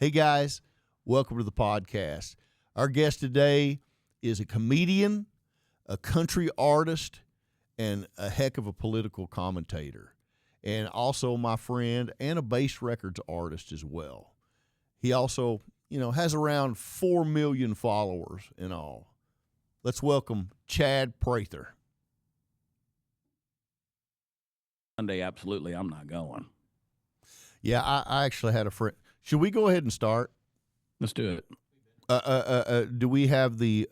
Hey guys, welcome to the podcast. Our guest today is a comedian, a country artist, and a heck of a political commentator, and also my friend and a Baste Records artist as well. He also, has around 4 million followers in all. Let's welcome Chad Prather. Sunday, absolutely, I'm not going. Yeah, I actually had a friend. Should we go ahead and start? Let's do it. Do we have the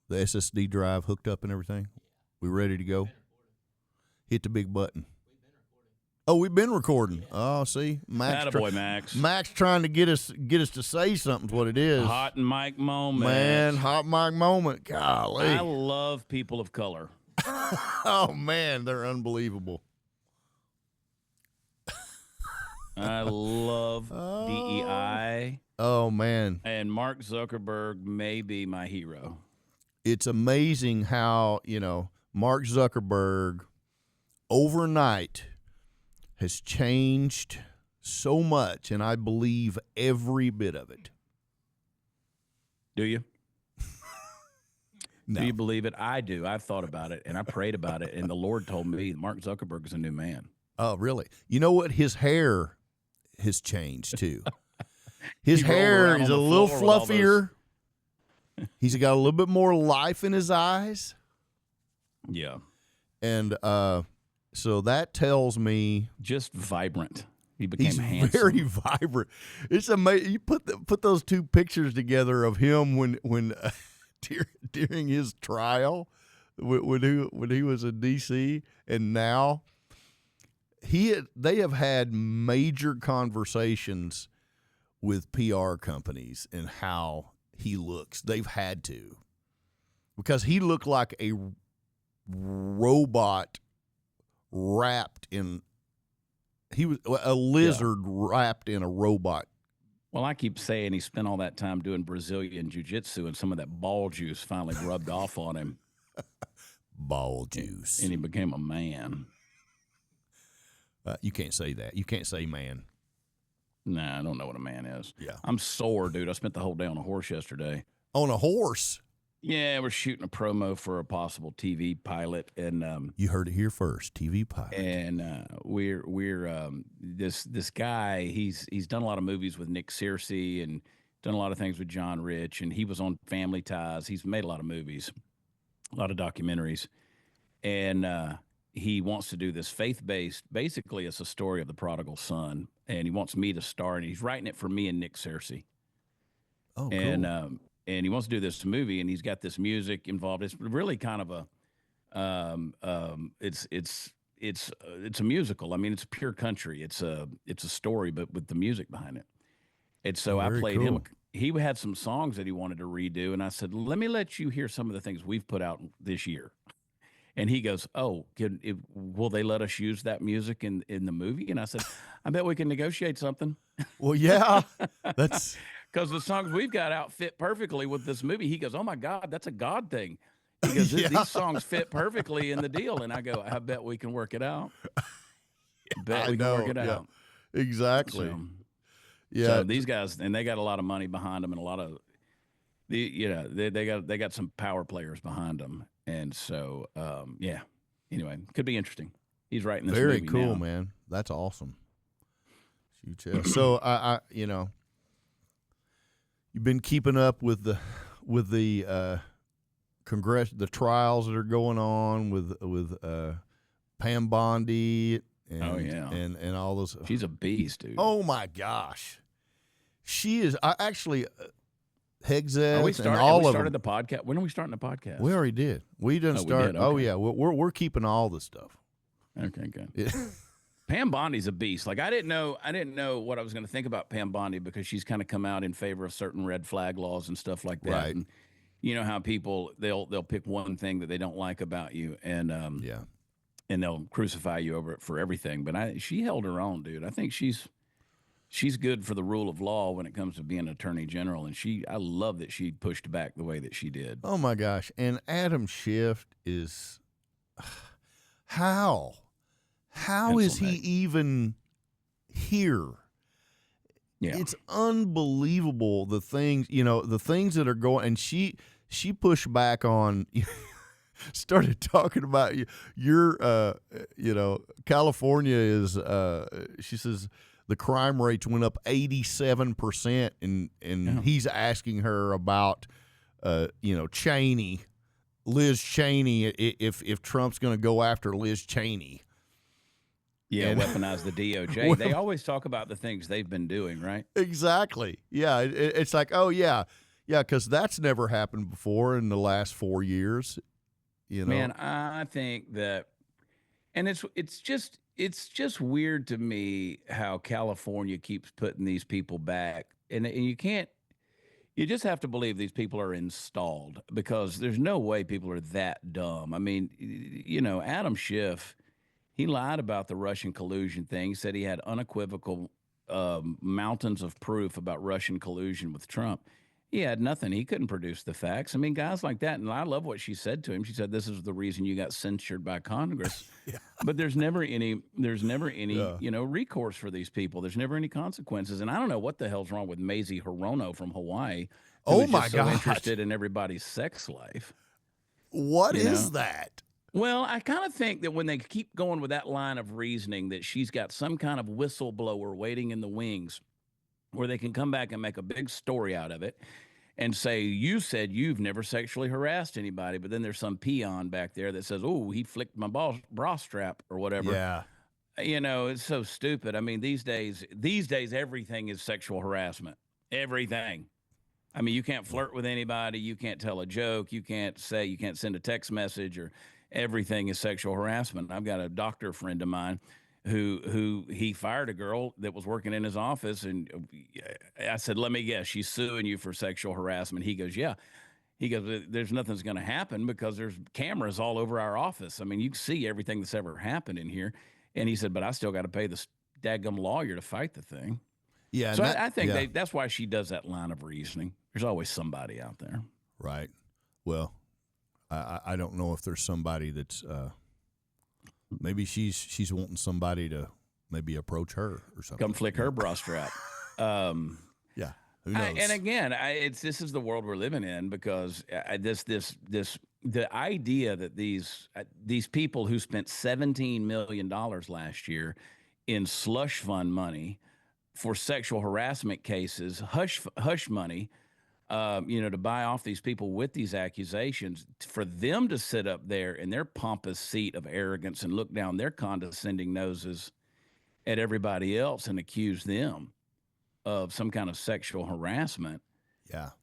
SSD drive hooked up and everything? We ready to go? Hit the big button. Oh, we've been recording. Oh, see, Max. Max. Max trying to get us to say something's what it is. Hot mic moment, man. Hot mic moment. Golly, I love people of color. Oh man, they're unbelievable. I love DEI. Oh man, and Mark Zuckerberg may be my hero. It's amazing how Mark Zuckerberg overnight has changed so much, and I believe every bit of it. Do you? No. Do you believe it? I do. I've thought about it, and I prayed about it, and the Lord told me Mark Zuckerberg is a new man. Oh, really? You know what? His hair has changed, too. His hair is a little fluffier. He's got a little bit more life in his eyes. Yeah. And so that tells me just vibrant. He became he's handsome. Very vibrant. It's amazing. You put those two pictures together of him when during his trial when he was in D.C. and now they have had major conversations with PR companies and how he looks. They've had to, because he looked like a robot wrapped in. He was a lizard wrapped in a robot. Well, I keep saying he spent all that time doing Brazilian jiu-jitsu, and some of that ball juice finally rubbed off on him. Ball juice. And he became a man. You can't say that. You can't say man. Nah, I don't know what a man is. Yeah. I'm sore, dude. I spent the whole day on a horse yesterday. On a horse? Yeah, we're shooting a promo for a possible TV pilot, and you heard it here first, TV pilot. And we're this guy. He's done a lot of movies with Nick Searcy and done a lot of things with John Rich, and he was on Family Ties. He's made a lot of movies, a lot of documentaries, and he wants to do this faith-based. Basically, it's a story of the prodigal son, and he wants me to star, and he's writing it for me and Nick Searcy. Oh, cool. And he wants to do this movie, and he's got this music involved. It's really kind of a, it's a musical. I mean, it's pure country. It's a story, but with the music behind it. And so I played him. He had some songs that he wanted to redo, and I said, "Let me let you hear some of the things we've put out this year." And he goes, "Oh, will they let us use that music in the movie?" And I said, "I bet we can negotiate something." Well, yeah, that's. Because the songs we've got out fit perfectly with this movie. He goes, "Oh, my God, that's a God thing." He goes, "These songs fit perfectly in the deal." And I go, "I bet we can work it out. Can work it out." Exactly. So these guys, and they got a lot of money behind them and a lot of, they got some power players behind them. And so, anyway, could be interesting. He's writing this movie Very cool, now. man. That's awesome. So I you've been keeping up with the Congress, the trials that are going on with Pam Bondi and and all those. She's a beast, dude. Oh my gosh, she is. I actually Hexet and all of them. The podcast. When are we starting the podcast? We already did. We didn't start. We did? Okay. Oh yeah, we're keeping all this stuff. Okay, good. Pam Bondi's a beast. Like I didn't know what I was going to think about Pam Bondi because she's kind of come out in favor of certain red flag laws and stuff like that. Right. And you know how people they'll pick one thing that they don't like about you and and they'll crucify you over it for everything. But she held her own, dude. I think she's good for the rule of law when it comes to being an attorney general. And I love that she pushed back the way that she did. Oh my gosh. And Adam Schiff is how is he even here? Yeah. It's unbelievable the things, the things that are going. And she pushed back on, started talking about your, California is, she says the crime rates went up 87%, and he's asking her about, Liz Cheney, if Trump's going to go after Liz Cheney. Yeah, weaponize the DOJ. They always talk about the things they've been doing, right? Exactly. Yeah, it's like, oh yeah, because that's never happened before in the last 4 years. Man, I think that, and it's just weird to me how California keeps putting these people back, and you can't. You just have to believe these people are installed, because there's no way people are that dumb. I mean, Adam Schiff. He lied about the Russian collusion thing. He said he had unequivocal mountains of proof about Russian collusion with Trump. He had nothing. He couldn't produce the facts. I mean, guys like that. And I love what she said to him. She said, "This is the reason you got censured by Congress." Yeah. But there's never any, recourse for these people. There's never any consequences. And I don't know what the hell's wrong with Mazie Hirono from Hawaii. Oh my God! So interested in everybody's sex life. What is that? Well, I kind of think that when they keep going with that line of reasoning, that she's got some kind of whistleblower waiting in the wings, where they can come back and make a big story out of it and say, you said you've never sexually harassed anybody, but then there's some peon back there that says, oh, he flicked my bra strap or whatever. Yeah. It's so stupid. I mean, these days, everything is sexual harassment. Everything. I mean, you can't flirt with anybody. You can't tell a joke. You can't send a text message, or everything is sexual harassment. I've got a doctor friend of mine who he fired a girl that was working in his office, and I said, "Let me guess, she's suing you for sexual harassment." He goes, "Yeah." He goes, "There's nothing's going to happen because there's cameras all over our office. I mean, you can see everything that's ever happened in here." And he said, "But I still got to pay the dadgum lawyer to fight the thing." Yeah. So I think that's why she does that line of reasoning. There's always somebody out there. Right. Well, I don't know if there's somebody that's maybe she's wanting somebody to maybe approach her or something. Come flick her bra strap. Yeah. Who knows? And again, this is the world we're living in, because the idea that these people who spent $17 million last year in slush fund money for sexual harassment cases, hush money, to buy off these people with these accusations, for them to sit up there in their pompous seat of arrogance and look down their condescending noses at everybody else and accuse them of some kind of sexual harassment,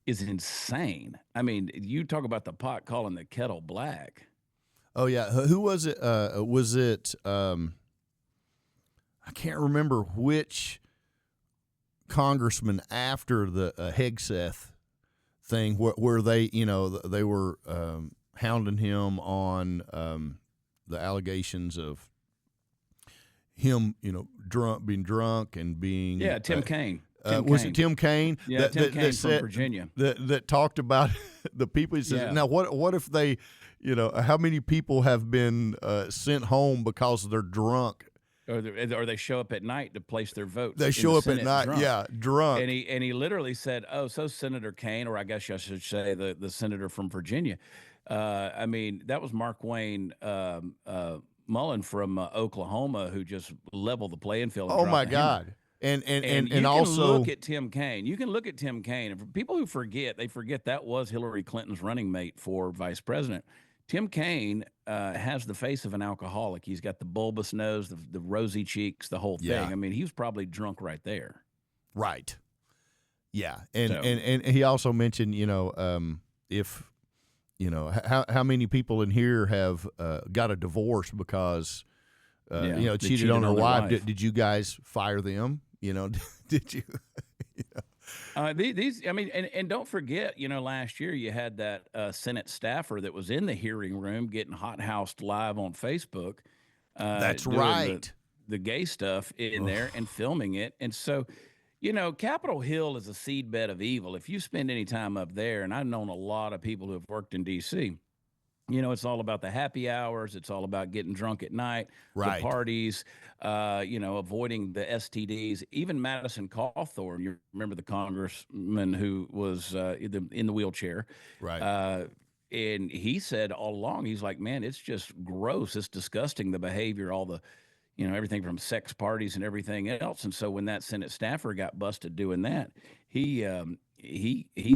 is insane. I mean, you talk about the pot calling the kettle black. Oh yeah, who was it? Was it? I can't remember which congressman after the Hegseth thing, where they, they were hounding him on the allegations of him, being drunk and being Tim Kaine. Was it Tim Kaine? Yeah, Tim Kaine from Virginia. That talked about the people. He says, now what if they, how many people have been sent home because they're drunk? Or they show up at night to place their votes. They show up at night, drunk. And he literally said, "Oh, so Senator Kaine, or I guess I should say the senator from Virginia." I mean, that was Markwayne Mullen from Oklahoma, who just leveled the playing field. Oh my God! And you also can look at Tim Kaine. You can look at Tim Kaine. And for people who forget, they forget that was Hillary Clinton's running mate for vice president. Tim Kaine has the face of an alcoholic. He's got the bulbous nose, the rosy cheeks, the whole thing. Yeah. I mean, he was probably drunk right there. Right. Yeah. And he also mentioned, if, how many people in here have got a divorce because, cheated on their wife. Did you guys fire them? Did you? These, I mean, and don't forget, last year you had that Senate staffer that was in the hearing room getting hothoused live on Facebook. That's right. The gay stuff in there and filming it. And so, Capitol Hill is a seedbed of evil. If you spend any time up there, and I've known a lot of people who have worked in D.C., it's all about the happy hours. It's all about getting drunk at night, Right. the parties, avoiding the STDs. Even Madison Cawthorn, you remember the congressman who was in the wheelchair. Right. And he said all along, he's like, man, it's just gross. It's disgusting, the behavior, all the, everything from sex parties and everything else. And so when that Senate staffer got busted doing that, he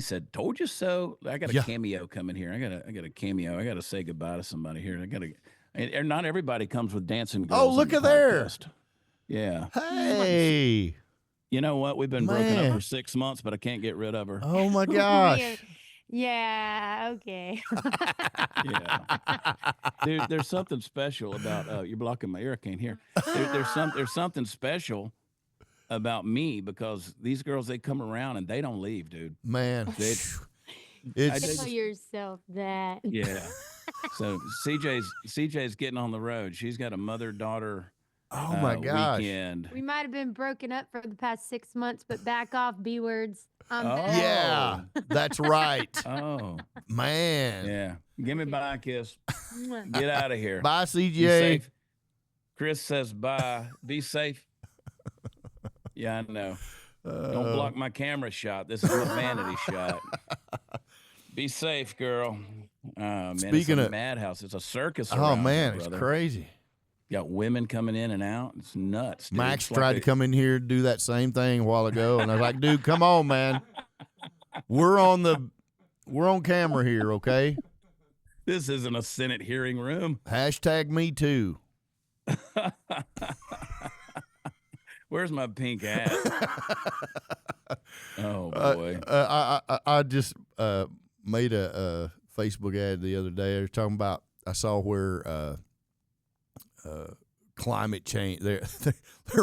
said, "Told you so." I got a Yeah. cameo coming here. I got a cameo. I got to say goodbye to somebody here. And not everybody comes with dancing girls. Oh, look on the at there. podcast. Yeah. Hey. You know what? We've been broken Man. up for 6 months, but I can't get rid of her. Oh my gosh. Yeah, okay. Yeah. Dude, there's something special about you're blocking my ear. I can't hear. There's something special about me because these girls, they come around and they don't leave, dude. Man. Tell yourself that. Yeah. So CJ's getting on the road. She's got a mother-daughter Oh my gosh. weekend. We might have been broken up for the past 6 months, but back off, B words. I'm back. Yeah, that's right. Oh, Man. yeah. Give me bye kiss. Get out of here. Bye, Be CJ. safe. Chris says bye. Be safe. Yeah, I know. Don't block my camera shot. This is a vanity shot. Be safe, girl. Man, Speaking it's a of madhouse. It's a circus. Oh around man, here, it's brother. crazy. Got women coming in and out. It's nuts. Dude. Max It's tried like to come in here and do that same thing a while ago, and I was like, "Dude, come on, man. We're on camera here, okay? This isn't a Senate hearing room. Hashtag me too." Where's my pink hat? Oh boy. I just made a Facebook ad the other day. I was talking about I saw where climate change. They're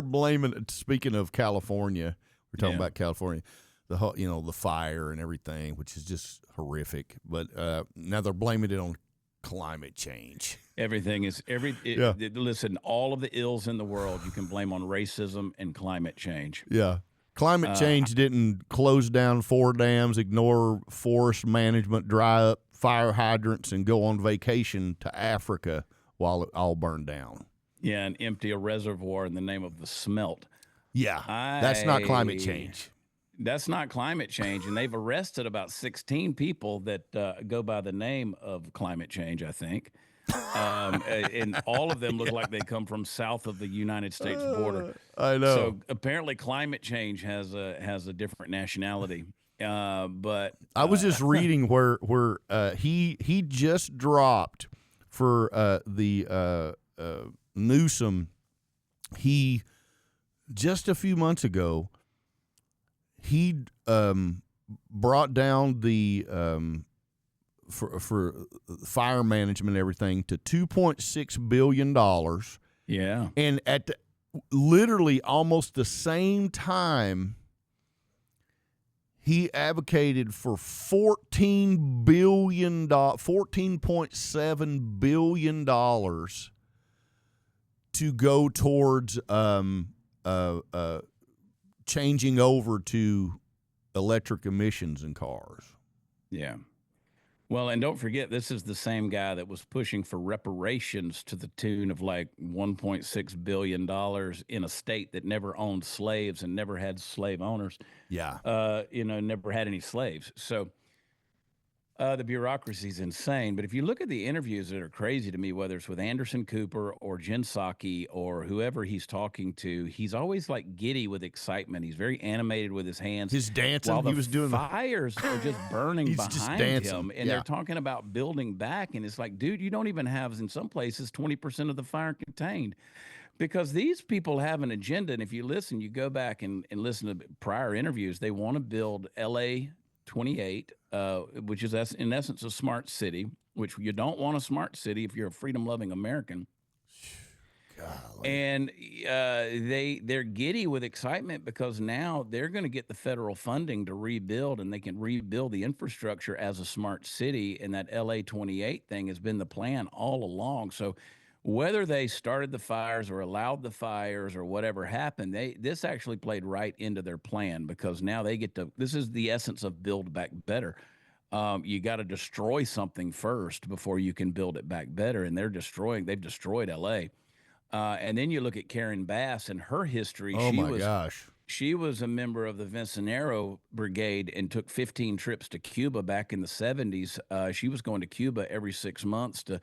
blaming it. Speaking of California, we're talking about California, the fire and everything, which is just horrific. But now they're blaming it on climate change. Everything is listen, all of the ills in the world you can blame on racism and climate change. Yeah. Climate change didn't close down 4 dams, ignore forest management, dry up fire hydrants, and go on vacation to Africa while it all burned down. Yeah, and empty a reservoir in the name of the smelt. Yeah, that's not climate change. That's not climate change, and they've arrested about 16 people that go by the name of climate change, I think. And all of them look like they come from south of the United States border. I know. So apparently, climate change has a different nationality. But I was just reading where he just dropped for the Newsom. He just a few months ago he brought down the for fire management and everything to $2.6 billion. Yeah. And at literally almost the same time, he advocated for $14.7 billion to go towards changing over to electric emissions in cars. Yeah. Well, and don't forget, this is the same guy that was pushing for reparations to the tune of like $1.6 billion in a state that never owned slaves and never had slave owners. Yeah. Never had any slaves. So the bureaucracy is insane. But if you look at the interviews that are crazy to me, whether it's with Anderson Cooper or Jen Psaki or whoever he's talking to, he's always like giddy with excitement. He's very animated with his hands. His dancing, while he was doing fires are just burning behind him. And they're talking about building back. And it's like, dude, you don't even have, in some places, 20% of the fire contained. Because these people have an agenda. And if you listen, you go back and listen to prior interviews, they want to build LA 28, which is in essence a smart city, which you don't want a smart city if you're a freedom-loving American. Golly. And they're giddy with excitement because now they're going to get the federal funding to rebuild, and they can rebuild the infrastructure as a smart city. And that LA 28 thing has been the plan all along. So whether they started the fires or allowed the fires or whatever happened, this actually played right into their plan because now they get to. This is the essence of Build Back Better. You got to destroy something first before you can build it back better. And they've destroyed LA. And then you look at Karen Bass and her history. Oh my gosh. She was a member of the Vincenero Brigade and took 15 trips to Cuba back in the 70s. She was going to Cuba every 6 months to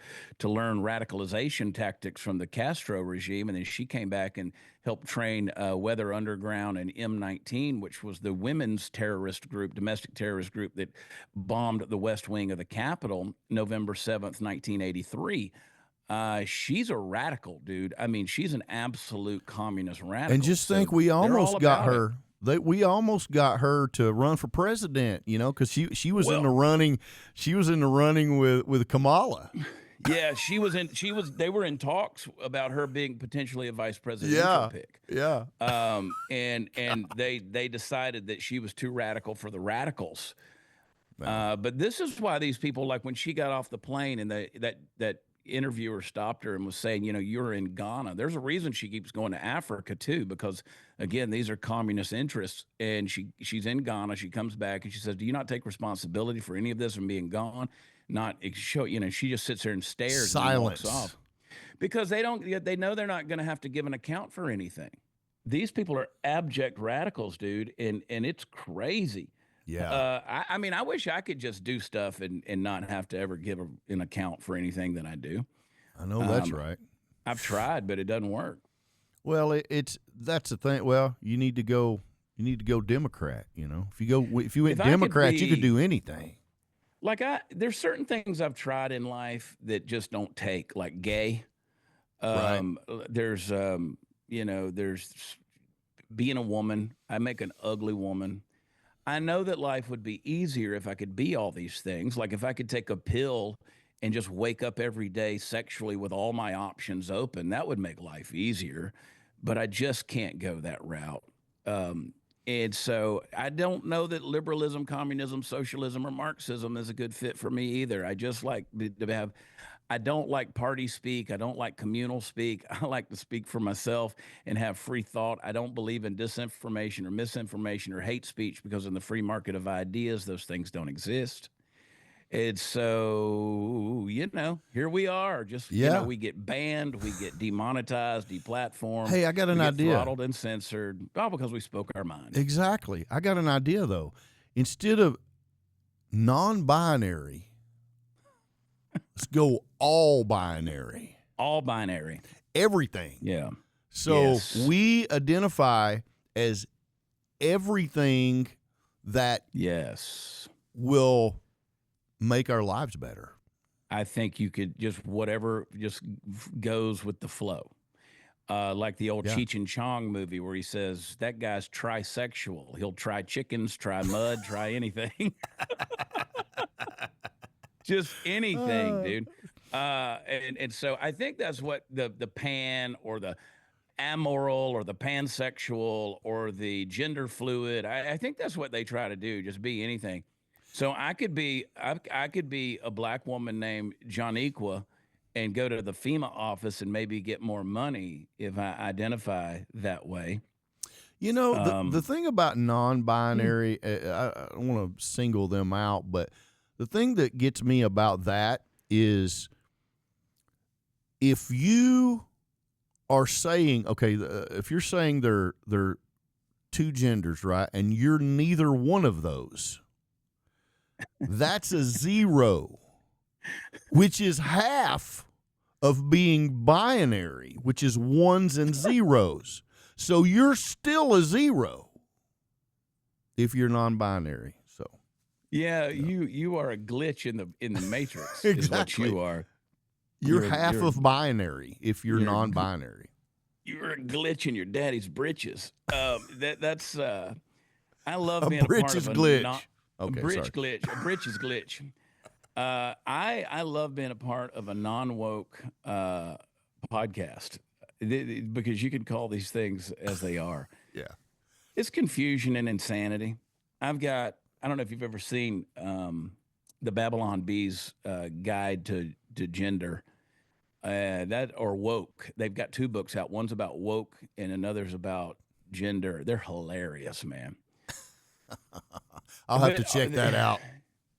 learn radicalization tactics from the Castro regime. And then she came back and helped train Weather Underground and M19, which was the women's terrorist group, domestic terrorist group that bombed the West Wing of the Capitol November 7th, 1983. She's a radical, dude. I mean, she's an absolute communist radical. And just think, So we they're almost all got about her. We almost got her to run for president, you know, because she was in the running. She was in the running with Kamala. Yeah, they were in talks about her being potentially a vice presidential pick. Yeah. And they decided that she was too radical for the radicals. But this is why these people, like when she got off the plane and that interviewer stopped her and was saying, you know, you're in Ghana. There's a reason she keeps going to Africa too, because again, these are communist interests. And she's in Ghana. She comes back and she says, do you not take responsibility for any of this and being gone? She just sits there and stares. Silence. And walks off because they know they're not going to have to give an account for anything. These people are abject radicals, dude. And it's crazy. Yeah. I mean, I wish I could just do stuff and not have to ever give an account for anything that I do. I know that's right. I've tried, but it doesn't work. Well, that's the thing. Well, you need to go Democrat. You know, if you went Democrat, you could do anything. Like there's certain things I've tried in life that just don't take, like gay. Right. There's there's being a woman. I make an ugly woman. I know that life would be easier if I could be all these things. Like if I could take a pill and just wake up every day sexually with all my options open, that would make life easier. But I just can't go that route. And so I don't know that liberalism, communism, socialism, or Marxism is a good fit for me either. I just like to have. I don't like party speak. I don't like communal speak. I like to speak for myself and have free thought. I don't believe in disinformation or misinformation or hate speech because in the free market of ideas, those things don't exist. And so, here we are. Just, we get banned, we get demonetized, deplatformed. Hey, I got an idea. Throttled and censored, all because we spoke our mind. Exactly. I got an idea, though. Instead of non-binary, let's go all binary. All binary. Everything. Yeah. So we identify as everything that will make our lives better. I think you could whatever goes with the flow. Like the old Cheech and Chong movie where he says, that guy's trisexual. He'll try chickens, try mud, try anything. Just anything, dude. And so I think that's what the pan or the amoral or the pansexual or the gender fluid, I think that's what they try to do, just be anything. So I could be a black woman named Janiqua and go to the FEMA office and maybe get more money if I identify that way. You know, the thing about non-binary, I don't want to single them out, but the thing that gets me about that is if you are saying, okay, if you're saying they're two genders, right, and you're neither one of those, that's a zero, which is half of being binary, which is ones and zeros. So you're still a zero if you're non-binary. So yeah, you are a glitch in the matrix. Exactly. Is what you are. You're half of binary if you're non-binary. You're a glitch in your daddy's britches. That's I love a being a part of a glitch. A britches glitch. I love being a part of a non-woke podcast because you can call these things as they are. Yeah. It's confusion and insanity. I don't know if you've ever seen the Babylon Bee's guide to gender, or woke. They've got two books out. One's about woke and another's about gender. They're hilarious, man. I'll have to check that out.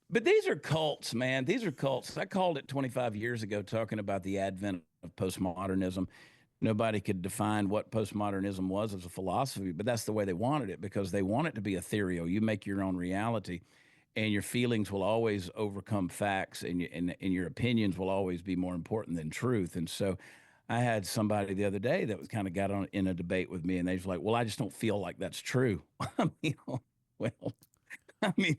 But these are cults, man. These are cults. I called it 25 years ago, talking about the advent of postmodernism. Nobody could define what postmodernism was as a philosophy, but that's the way they wanted it, because they want it to be ethereal. You make your own reality, and your feelings will always overcome facts, and your opinions will always be more important than truth. And so I had somebody the other day that was kind of got on in a debate with me, and they was like, well, I just don't feel like that's true. I mean, well, I mean,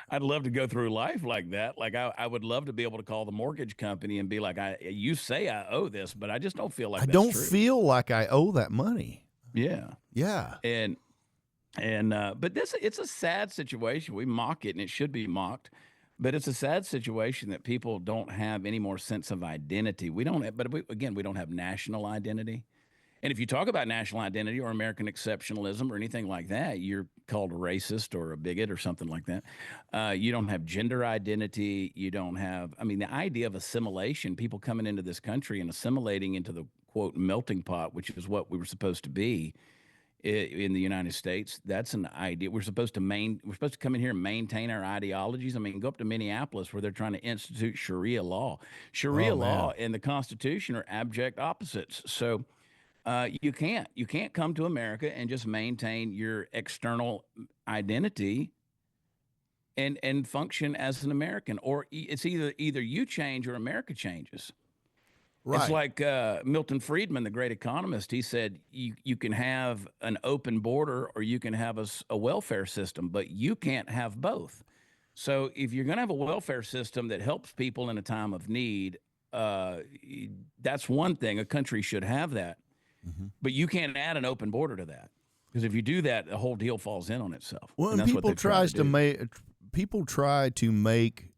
I'd love to go through life like that. Like I would love to be able to call the mortgage company and be like, you say I owe this, but I just don't feel like I that's don't true. feel like I owe that money. Yeah. Yeah. But it's a sad situation. We mock it, and it should be mocked, but it's a sad situation that people don't have any more sense of identity. We don't have, we don't have national identity. And if you talk about national identity or American exceptionalism or anything like that, you're called a racist or a bigot or something like that. You don't have gender identity. You don't have, I mean, the idea of assimilation, people coming into this country and assimilating into the, quote, melting pot, which is what we were supposed to be in the United States. That's an idea. We're supposed to come in here and maintain our ideologies. I mean, go up to Minneapolis where they're trying to institute Sharia law. Sharia law and the Constitution are abject opposites. So you can't come to America and just maintain your external identity and function as an American, or it's either you change or America changes. Right. It's like Milton Friedman, the great economist. He said you can have an open border or you can have a welfare system, but you can't have both. So if you're going to have a welfare system that helps people in a time of need, that's one thing. A country should have that. Mm-hmm. But you can't add an open border to that, because if you do that, the whole deal falls in on itself. Well, and people try to make,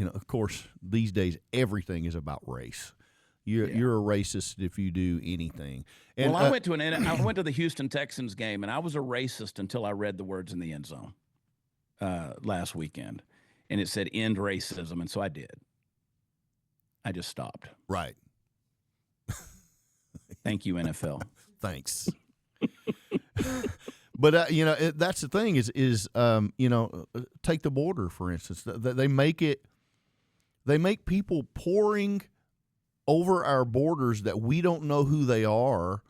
of course, these days everything is about race. You're a racist if you do anything. And, well, I went to the Houston Texans game, and I was a racist until I read the words in the end zone last weekend, and it said "end racism," and so I did. I just stopped. Right. Thank you, NFL. Thanks. But that's the thing is take the border for instance. They make people pouring over our borders that we don't know who they are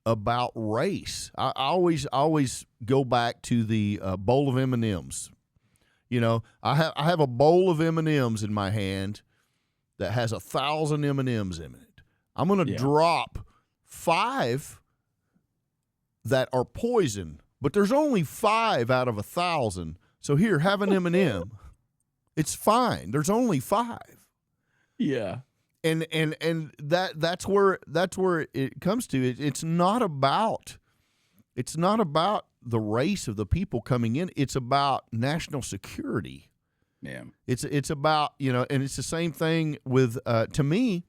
about race. I always go back to the bowl of M&Ms. I have a bowl of M&Ms in my hand that has 1,000 M&Ms in it. I'm going to drop 5 that are poison, but there's only 5 out of 1,000. So here, have an M&M. It's fine. There's only 5. Yeah. And that's where it comes to. It's not about the race of the people coming in. It's about national security. Yeah. It's about, and it's the same thing with to me.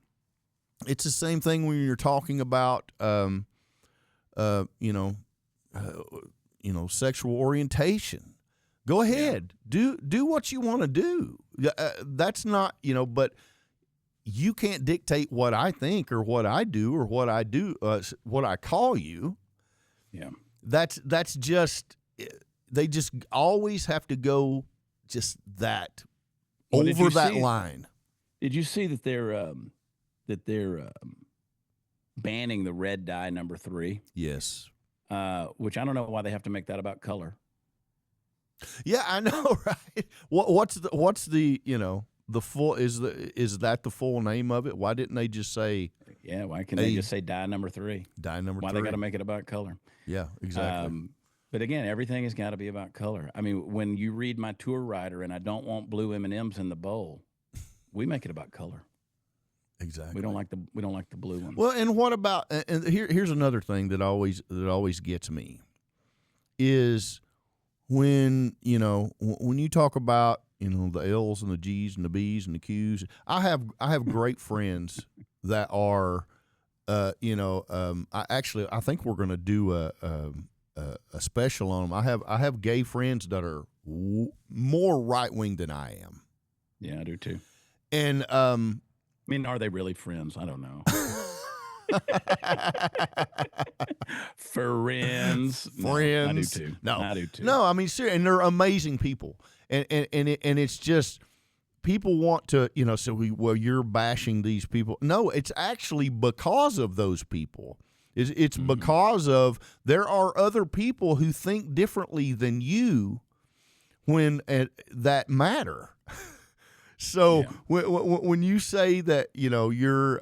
It's the same thing when you're talking about, sexual orientation. Go ahead, do what you want to do. That's not, but you can't dictate what I think or what I do or what I do, what I call you. Yeah, that's just, they just always have to go just that over that line. Did you see that they're banning the red dye number 3? Yes. Which I don't know why they have to make that about color. Yeah, I know, right? What's the the full is that the full name of it? Why didn't they just say? Yeah, why can't they just say dye number 3? Dye number 3. Why they got to make it about color? Yeah, exactly. But again, everything has got to be about color. I mean, when you read my tour rider and I don't want blue M&Ms in the bowl, we make it about color. Exactly. We don't like the blue one. Well, and what about? And here's another thing that always gets me is when you talk about the L's and the G's and the B's and the Q's. I have great friends that are I think we're going to do a special on them. I have gay friends that are more right wing than I am. Yeah, I do too. And I mean, are they really friends? I don't know. Friends. Friends. No, I do too. No, I do too. No, I mean, seriously, and they're amazing people. And it's just people want to, well, you're bashing these people. No, it's actually because of those people. It's because of there are other people who think differently than you when that matter. So when you say that, you're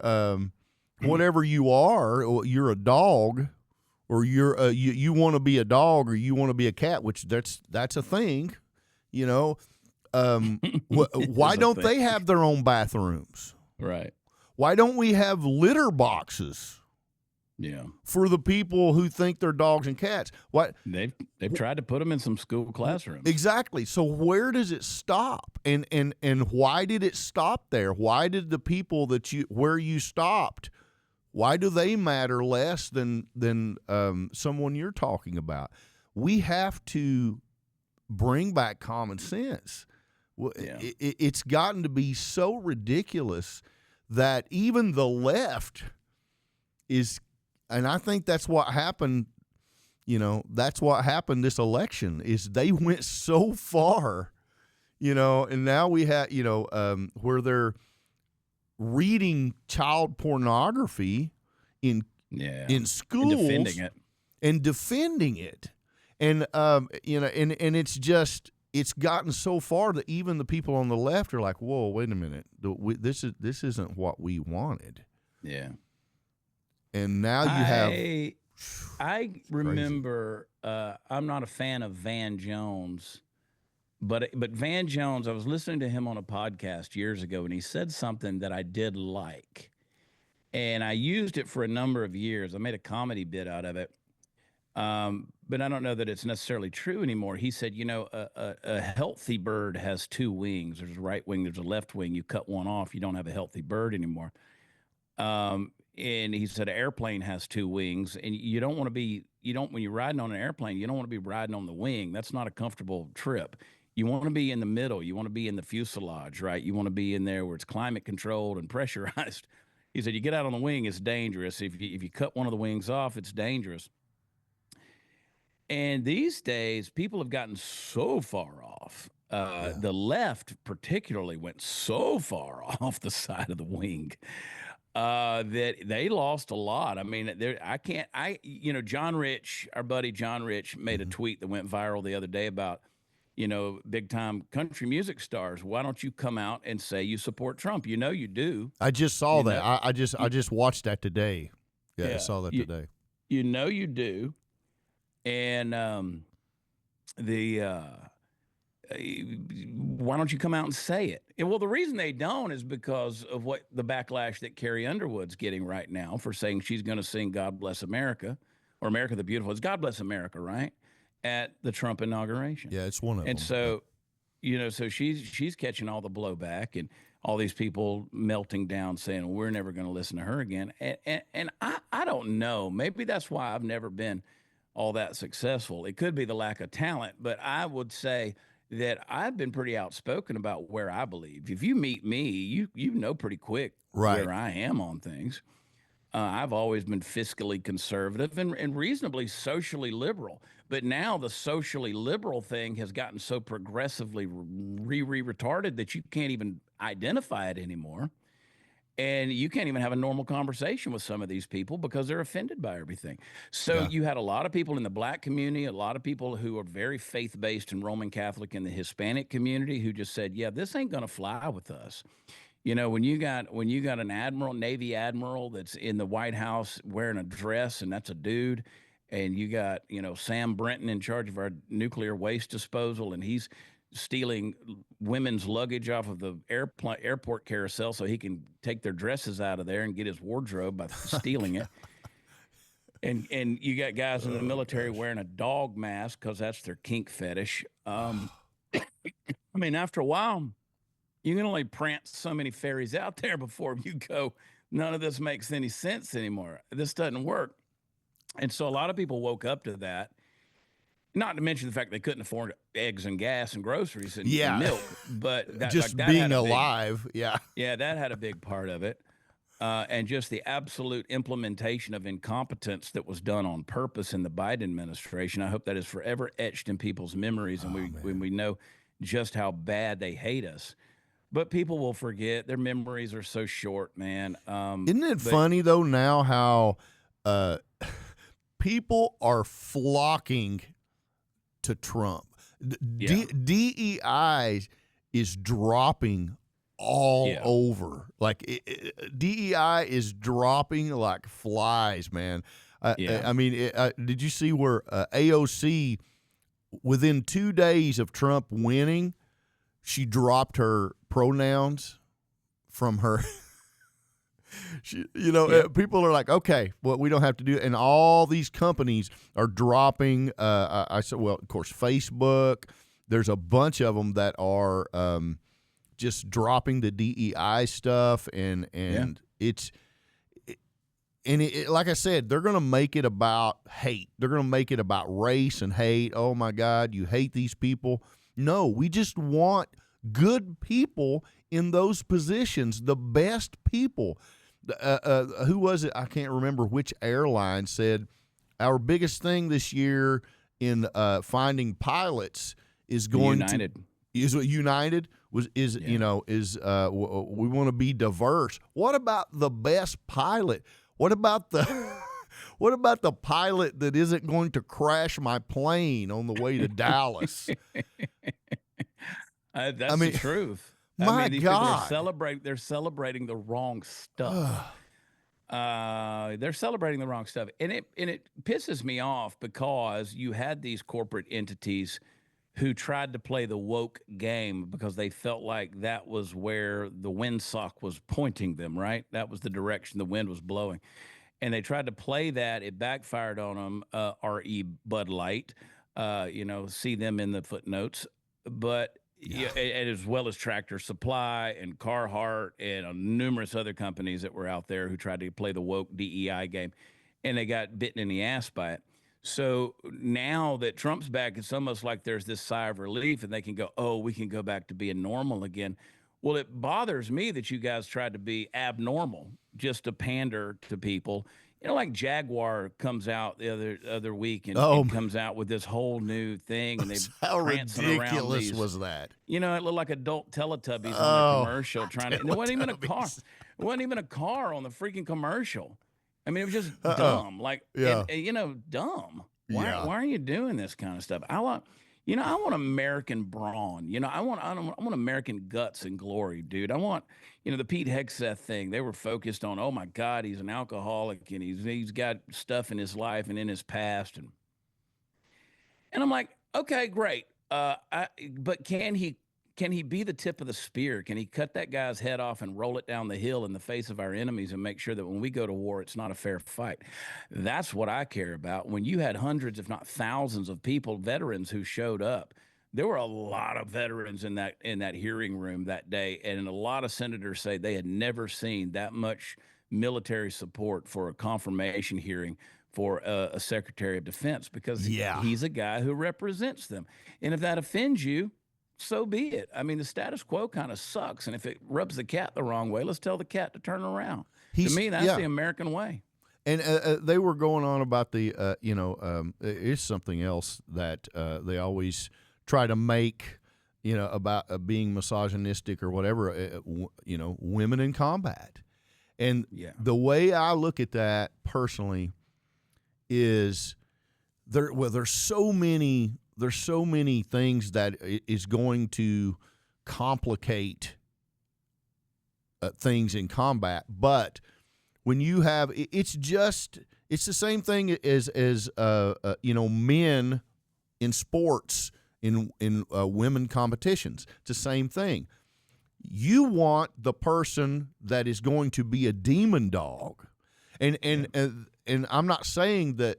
whatever you are, or you're a dog, or you're you want to be a dog, or you want to be a cat, which that's a thing, why don't they have their own bathrooms? Right. Why don't we have litter boxes? Yeah. For the people who think they're dogs and cats. What they've tried to put them in some school classrooms. Exactly. So where does it stop? And why did it stop there? Why did the people where you stopped, why do they matter less than someone you're talking about? We have to bring back common sense. It's gotten to be so ridiculous that even the left is. And I think that's what happened, that's what happened this election is they went so far, and now we have, where they're reading child pornography in schools and defending it. And, and it's just, it's gotten so far that even the people on the left are like, whoa, wait a minute. This isn't what we wanted. Yeah. And now you have. I remember. I'm not a fan of Van Jones, but Van Jones. I was listening to him on a podcast years ago, and he said something that I did like, and I used it for a number of years. I made a comedy bit out of it, but I don't know that it's necessarily true anymore. He said, a healthy bird has two wings. There's a right wing. There's a left wing. You cut one off, you don't have a healthy bird anymore. And he said an airplane has two wings, and you don't want to be, when you're riding on an airplane, you don't want to be riding on the wing. That's not a comfortable trip. You want to be in the middle. You want to be in the fuselage, right? You want to be in there where it's climate controlled and pressurized. He said, you get out on the wing, it's dangerous. If you cut one of the wings off, it's dangerous. And these days, people have gotten so far off. The left particularly went so far off the side of the wing. That they lost a lot. I mean, John Rich, our buddy John Rich, made a tweet that went viral the other day about, big time country music stars. Why don't you come out and say you support Trump? You do. I just saw that. I just watched that today. Yeah, I saw that today. You do. And why don't you come out and say it? And well, the reason they don't is because of what the backlash that Carrie Underwood's getting right now for saying she's going to sing God Bless America or America the Beautiful. It's God Bless America, right? At the Trump inauguration. Yeah, it's one of them. And so, so she's catching all the blowback and all these people melting down saying, well, we're never going to listen to her again. And I don't know. Maybe that's why I've never been all that successful. It could be the lack of talent, but I would say that I've been pretty outspoken about where I believe. If you meet me, you know pretty quick where I am on things. I've always been fiscally conservative and reasonably socially liberal. But now the socially liberal thing has gotten so progressively retarded that you can't even identify it anymore. And you can't even have a normal conversation with some of these people because they're offended by everything. So you had a lot of people in the black community, a lot of people who are very faith-based and Roman Catholic in the Hispanic community who just said, yeah, this ain't going to fly with us. When you got an admiral, Navy admiral that's in the White House wearing a dress and that's a dude, and you got, Sam Brenton in charge of our nuclear waste disposal, and he's stealing women's luggage off of the airport carousel so he can take their dresses out of there and get his wardrobe by stealing it. And you got guys in the military wearing a dog mask because that's their kink fetish. I mean, after a while, you can only prance so many fairies out there before you go, none of this makes any sense anymore. This doesn't work. And so a lot of people woke up to that. Not to mention the fact they couldn't afford eggs and gas and groceries and milk, but that, just that being alive. Yeah, that had a big part of it. And just the absolute implementation of incompetence that was done on purpose in the Biden administration. I hope that is forever etched in people's memories. And we know just how bad they hate us. But people will forget. Their memories are so short, man. Isn't it funny though now how people are flocking to Trump? DEI is dropping all over. Like DEI is dropping like flies, man. I mean, did you see where AOC, within 2 days of Trump winning, she dropped her pronouns from her? People are like, okay, well, we don't have to do it. And all these companies are dropping. I said, well, of course, Facebook. There's a bunch of them that are just dropping the DEI stuff, and it's. Like I said, they're going to make it about hate. They're going to make it about race and hate. Oh, my God, you hate these people. No, we just want good people in those positions, the best people. Who was it? I can't remember which airline said our biggest thing this year in finding pilots is going United. United is we want to be diverse. What about the best pilot? What about the pilot that isn't going to crash my plane on the way to Dallas? That's the truth. My these God, they're celebrating the wrong stuff. They're celebrating the wrong stuff, and it pisses me off because you had these corporate entities who tried to play the woke game because they felt like that was where the windsock was pointing them, right? That was the direction the wind was blowing. And they tried to play that. It backfired on them, R.E. Bud Light, see them in the footnotes. But as well as Tractor Supply and Carhartt and numerous other companies that were out there who tried to play the woke DEI game. And they got bitten in the ass by it. So now that Trump's back, it's almost like there's this sigh of relief and they can go, oh, we can go back to being normal again. Well, it bothers me that you guys tried to be abnormal just to pander to people. Like Jaguar comes out the other week and comes out with this whole new thing. And how ridiculous was that? It looked like adult Teletubbies on the commercial. It wasn't even a car. It wasn't even a car on the freaking commercial. I mean, it was just dumb, dumb. Why are you doing this kind of stuff? I want American brawn. I want American guts and glory, dude. I want, the Pete Hegseth thing. They were focused on, oh my God, he's an alcoholic and he's got stuff in his life and in his past, and I'm like, okay, great. But can he be the tip of the spear? Can he cut that guy's head off and roll it down the hill in the face of our enemies and make sure that when we go to war, it's not a fair fight? That's what I care about. When you had hundreds, if not thousands of people, veterans who showed up, there were a lot of veterans in that hearing room that day. And a lot of senators say they had never seen that much military support for a confirmation hearing for a Secretary of Defense, because he's a guy who represents them. And if that offends you, so be it. I mean, the status quo kind of sucks. And if it rubs the cat the wrong way, let's tell the cat to turn around. To me, that's the American way. And they were going on about the, it's something else that they always try to make, about being misogynistic or whatever, women in combat. And the way I look at that personally is there's so many things that is going to complicate things in combat. But when you have, it's the same thing as men in sports, in women competitions. It's the same thing. You want the person that is going to be a demon dog, and I'm not saying that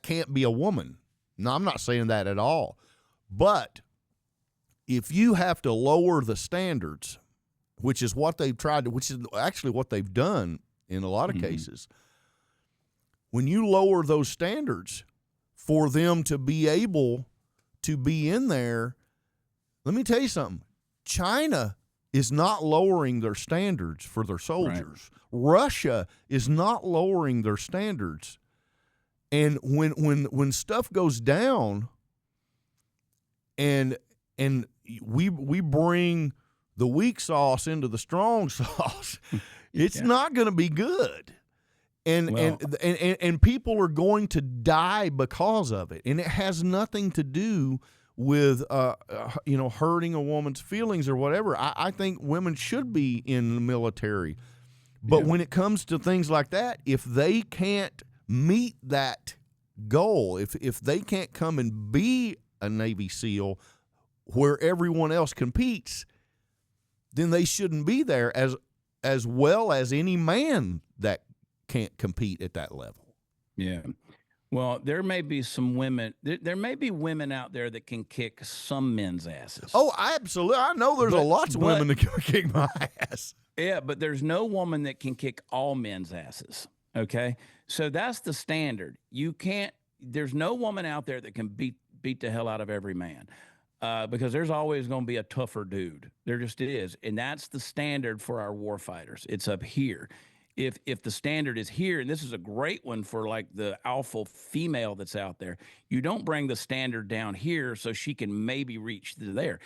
can't be a woman. No, I'm not saying that at all. But if you have to lower the standards, which is what they've tried to, which is actually what they've done in a lot of cases, when you lower those standards for them to be able to be in there, let me tell you something. China is not lowering their standards for their soldiers. Right. Russia is not lowering their standards. And when stuff goes down, and we bring the weak sauce into the strong sauce, it's not going to be good. And people are going to die because of it. And it has nothing to do with hurting a woman's feelings or whatever. I think women should be in the military. But when it comes to things like that, if they can't meet that goal, if they can't come and be a Navy SEAL where everyone else competes, then they shouldn't be there as well as any man that can't compete at that level. Yeah. Well, there may be some women. There may be women out there that can kick some men's asses. Oh, absolutely. I know there's lots of women that can kick my ass. Yeah, but there's no woman that can kick all men's asses. Okay, so that's the standard. You can't. There's no woman out there that can beat the hell out of every man, because there's always going to be a tougher dude. There just is, and that's the standard for our war fighters. It's up here. If the standard is here, and this is a great one for like the alpha female that's out there, you don't bring the standard down here so she can maybe reach to there.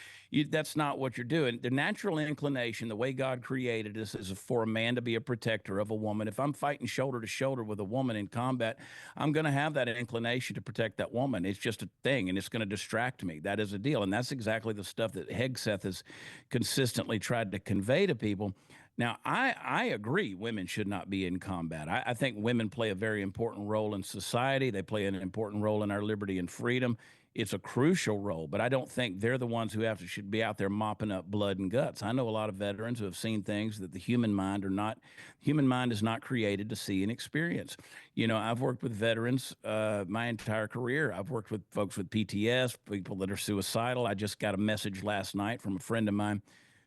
That's not what you're doing. The natural inclination, the way God created us, is for a man to be a protector of a woman. If I'm fighting shoulder to shoulder with a woman in combat, I'm going to have that inclination to protect that woman. It's just a thing, and it's going to distract me. That is a deal, and that's exactly the stuff that Hegseth has consistently tried to convey to people. Now, I agree women should not be in combat. I think women play a very important role in society. They play an important role in our liberty and freedom. It's a crucial role, but I don't think they're the ones who should be out there mopping up blood and guts. I know a lot of veterans who have seen things that the human mind is not created to see and experience. You know, I've worked with veterans my entire career. I've worked with folks with PTS, people that are suicidal. I just got a message last night from a friend of mine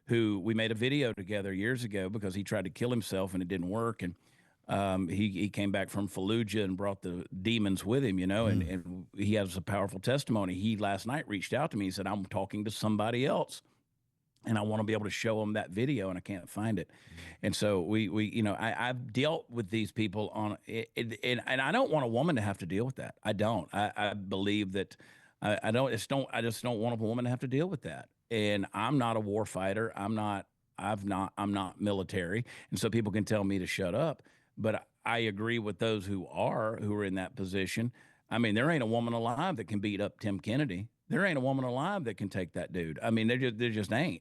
who we made a video together years ago because he tried to kill himself and it didn't work. And he came back from Fallujah and brought the demons with him, you know, and he has a powerful testimony. He last night reached out to me. He said, I'm talking to somebody else and I want to be able to show them that video and I can't find it. And so I've dealt with these people on it, and I don't want a woman to have to deal with that. I don't. I believe that I just don't want a woman to have to deal with that. And I'm not a war fighter. I'm not military. And so people can tell me to shut up, but I agree with those who are in that position. I mean, there ain't a woman alive that can beat up Tim Kennedy. There ain't a woman alive that can take that dude. I mean, there just ain't.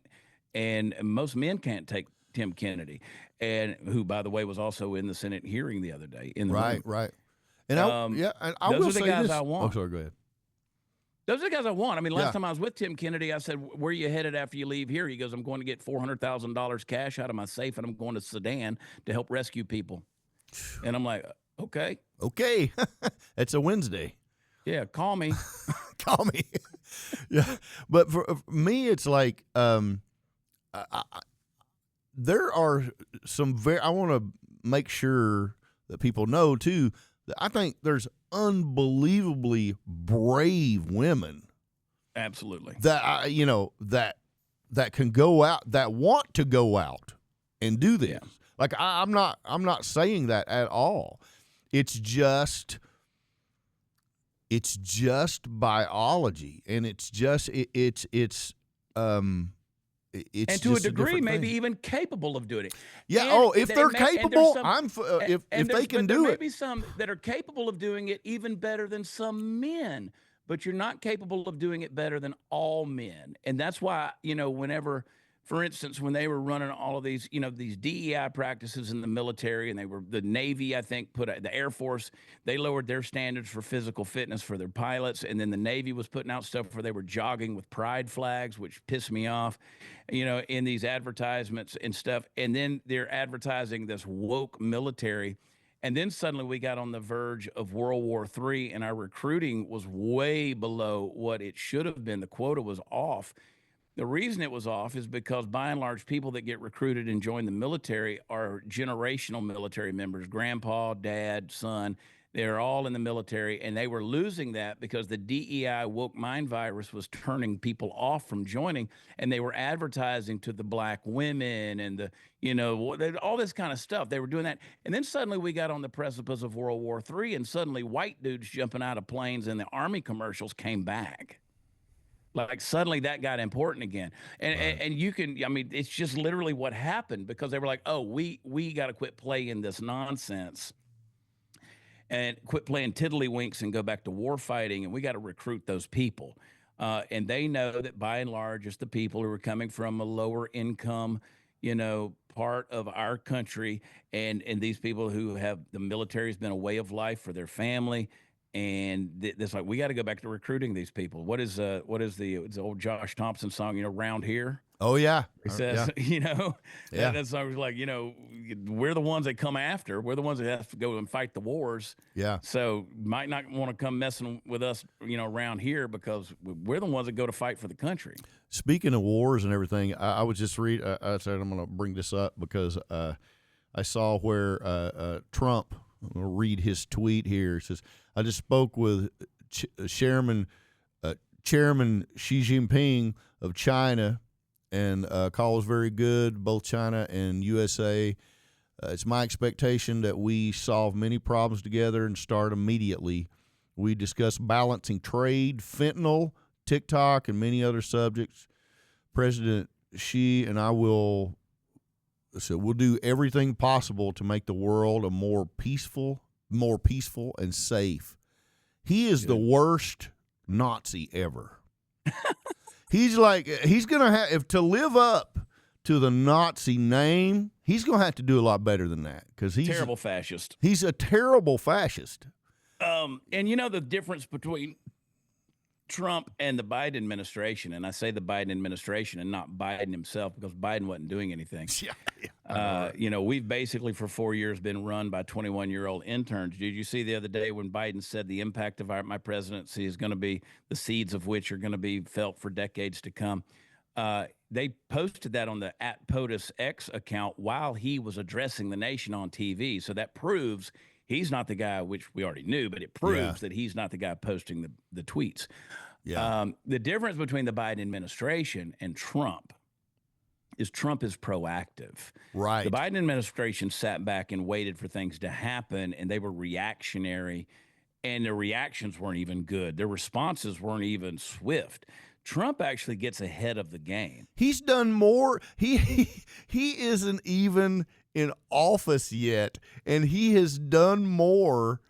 And most men can't take Tim Kennedy, and who, by the way, was also in the Senate hearing the other day. Right. And I will say this. I want. Oh, sorry, go ahead. Those are the guys I want. I mean, last time I was with Tim Kennedy, I said, where are you headed after you leave here? He goes, I'm going to get $400,000 cash out of my safe, and I'm going to Sudan to help rescue people. And I'm like, okay. Okay. It's a Wednesday. Yeah, call me. Call me. Yeah. But for me, it's like there are some I want to make sure that people know, too, that I think there's unbelievably brave women. Absolutely. That that can go out, that want to go out and do this. Yeah. Like I'm not saying that at all. It's just biology, and it's and to a degree, maybe even capable of doing it. Yeah. And if they're capable, if they can do it. There may be some that are capable of doing it even better than some men, but you're not capable of doing it better than all men. And that's why, whenever, for instance, when they were running all of these, these DEI practices in the military, and the Navy, I think, the Air Force, they lowered their standards for physical fitness for their pilots. And then the Navy was putting out stuff where they were jogging with pride flags, which pissed me off, in these advertisements and stuff. And then they're advertising this woke military. And then suddenly we got on the verge of World War III, and our recruiting was way below what it should have been. The quota was off. The reason it was off is because, by and large, people that get recruited and join the military are generational military members, grandpa, dad, son. They're all in the military, and they were losing that because the DEI woke mind virus was turning people off from joining, and they were advertising to the black women and all this kind of stuff. They were doing that. And then suddenly we got on the precipice of World War III, and suddenly white dudes jumping out of planes and the Army commercials came back. Like suddenly that got important again. And, Right. and you can, I mean, it's just literally what happened because they were like, oh, we got to quit playing this nonsense and quit playing tiddlywinks and go back to war fighting. And we got to recruit those people. And they know that by and large, it's the people who are coming from a lower income, part of our country. And these people who have the military has been a way of life for their family. And it's like, we got to go back to recruiting these people. What is the it's the old Josh Thompson song, Round Here? Oh yeah. It says, Yeah. that song was like, we're the ones that come after. We're the ones that have to go and fight the wars. Yeah. So might not want to come messing with us, around here because we're the ones that go to fight for the country. Speaking of wars and everything, I was just I said I'm going to bring this up because I saw where Trump, I'm going to read his tweet here. It says, I just spoke with Chairman Xi Jinping of China, and call was very good, both China and USA. It's my expectation that we solve many problems together and start immediately. We discuss balancing trade, fentanyl, TikTok, and many other subjects. President Xi and I we'll do everything possible to make the world a more peaceful and safe. He is the worst Nazi ever. He's gonna have to live up to the Nazi name. He's gonna have to do a lot better than that because he's terrible fascist. He's a terrible fascist. And the difference between Trump and the Biden administration, and I say the Biden administration and not Biden himself because Biden wasn't doing anything. We've basically for 4 years been run by 21-year-old interns. Did you see the other day when Biden said the impact of my presidency is going to be the seeds of which are going to be felt for decades to come? They posted that on the @POTUS X account while he was addressing the nation on TV. So that proves he's not the guy, which we already knew, but it proves that he's not the guy posting the tweets. Yeah. The difference between the Biden administration and Trump is proactive. Right. The Biden administration sat back and waited for things to happen, and they were reactionary, and their reactions weren't even good. Their responses weren't even swift. Trump actually gets ahead of the game. He's done more. He isn't even in office yet, and he has done more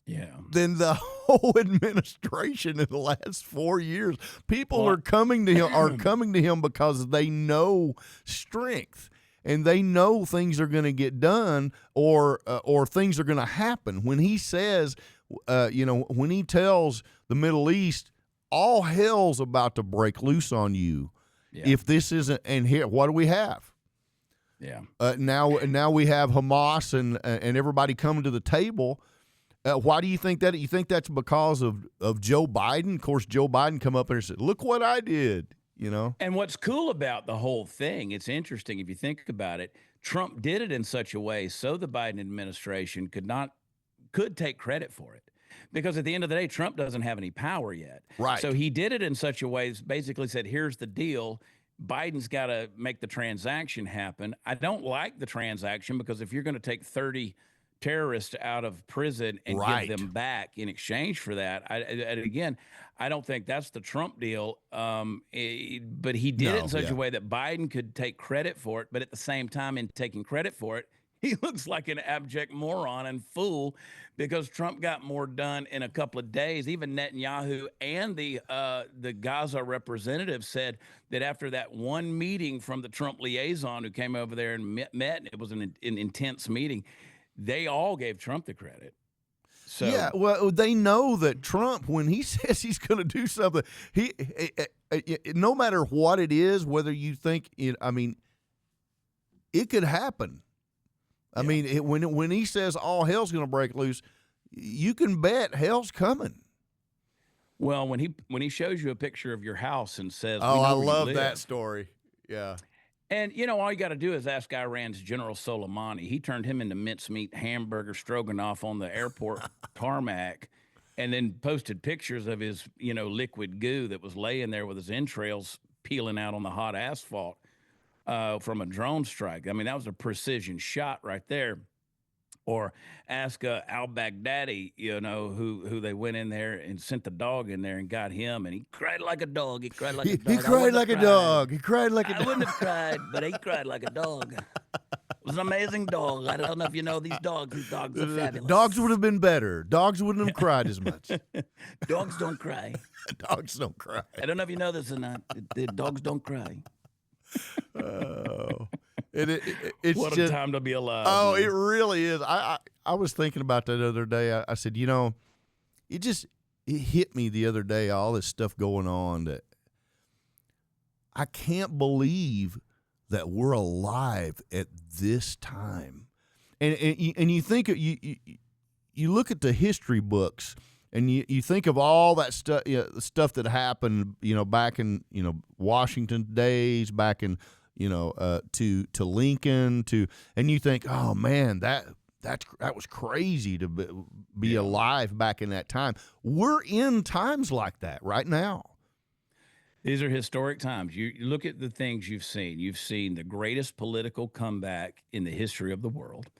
than the whole administration in the last 4 years. People are coming to him because they know strength and they know things are going to get done or things are going to happen. When he says, when he tells the Middle East, all hell's about to break loose on you. Yeah. If this isn't, and here, what do we have? Yeah. Now we have Hamas and everybody coming to the table. Why do you think that? You think that's because of Joe Biden? Of course, Joe Biden come up there and said, "Look what I did." And what's cool about the whole thing? It's interesting if you think about it. Trump did it in such a way so the Biden administration could take credit for it. Because at the end of the day, Trump doesn't have any power yet. Right. So he did it in such a way, basically said, here's the deal. Biden's got to make the transaction happen. I don't like the transaction because if you're going to take 30 terrorists out of prison and give them back in exchange for that, I don't think that's the Trump deal. But he did it in such a way that Biden could take credit for it. But at the same time, in taking credit for it, he looks like an abject moron and fool because Trump got more done in a couple of days. Even Netanyahu and the Gaza representative said that after that one meeting from the Trump liaison who came over there and met, it was an intense meeting, they all gave Trump the credit. So yeah, well, they know that Trump, when he says he's going to do something, he no matter what it is, whether you think it could happen. I mean, when he says all hell's going to break loose, you can bet hell's coming. Well, when he shows you a picture of your house and says, "Oh, I love that story," yeah. And all you got to do is ask Iran's General Soleimani. He turned him into mincemeat hamburger stroganoff on the airport tarmac, and then posted pictures of his liquid goo that was laying there with his entrails peeling out on the hot asphalt. From a drone strike. I mean, that was a precision shot right there. Or ask al-Baghdadi, who they went in there and sent the dog in there and got him, and he cried like a dog. He cried like a dog. He cried like a dog. He cried like a dog. I wouldn't have cried, but he cried like a dog. It was an amazing dog. I don't know if you know these dogs. These dogs are fabulous. Dogs would have been better. Dogs wouldn't have cried as much. Dogs don't cry. Dogs don't cry. I don't know if you know this or not. The dogs don't cry. Oh. It's what just, a time to be alive. Oh, man. it really is. I was thinking about that the other day. I said, it hit me the other day, all this stuff going on, that I can't believe that we're alive at this time. And you think you look at the history books, and you think of all that stuff, the stuff that happened, back in Washington days, back in to Lincoln, and you think, oh man, that was crazy to be alive back in that time. We're in times like that right now. These are historic times. You look at the things you've seen. You've seen the greatest political comeback in the history of the world.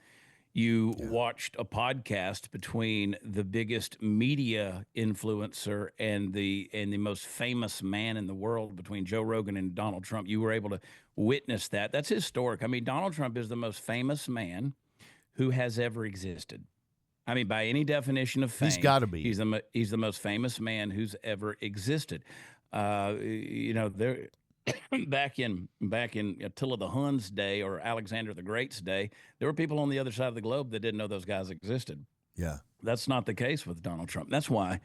You watched a podcast between the biggest media influencer and the most famous man in the world, between Joe Rogan and Donald Trump. You were able to witness that. That's historic. I mean, Donald Trump is the most famous man who has ever existed. I mean, by any definition of fame, He's got to be. He's the most famous man who's ever existed. There. Back in Attila the Hun's day or Alexander the Great's day, there were people on the other side of the globe that didn't know those guys existed. Yeah, that's not the case with Donald Trump. That's why.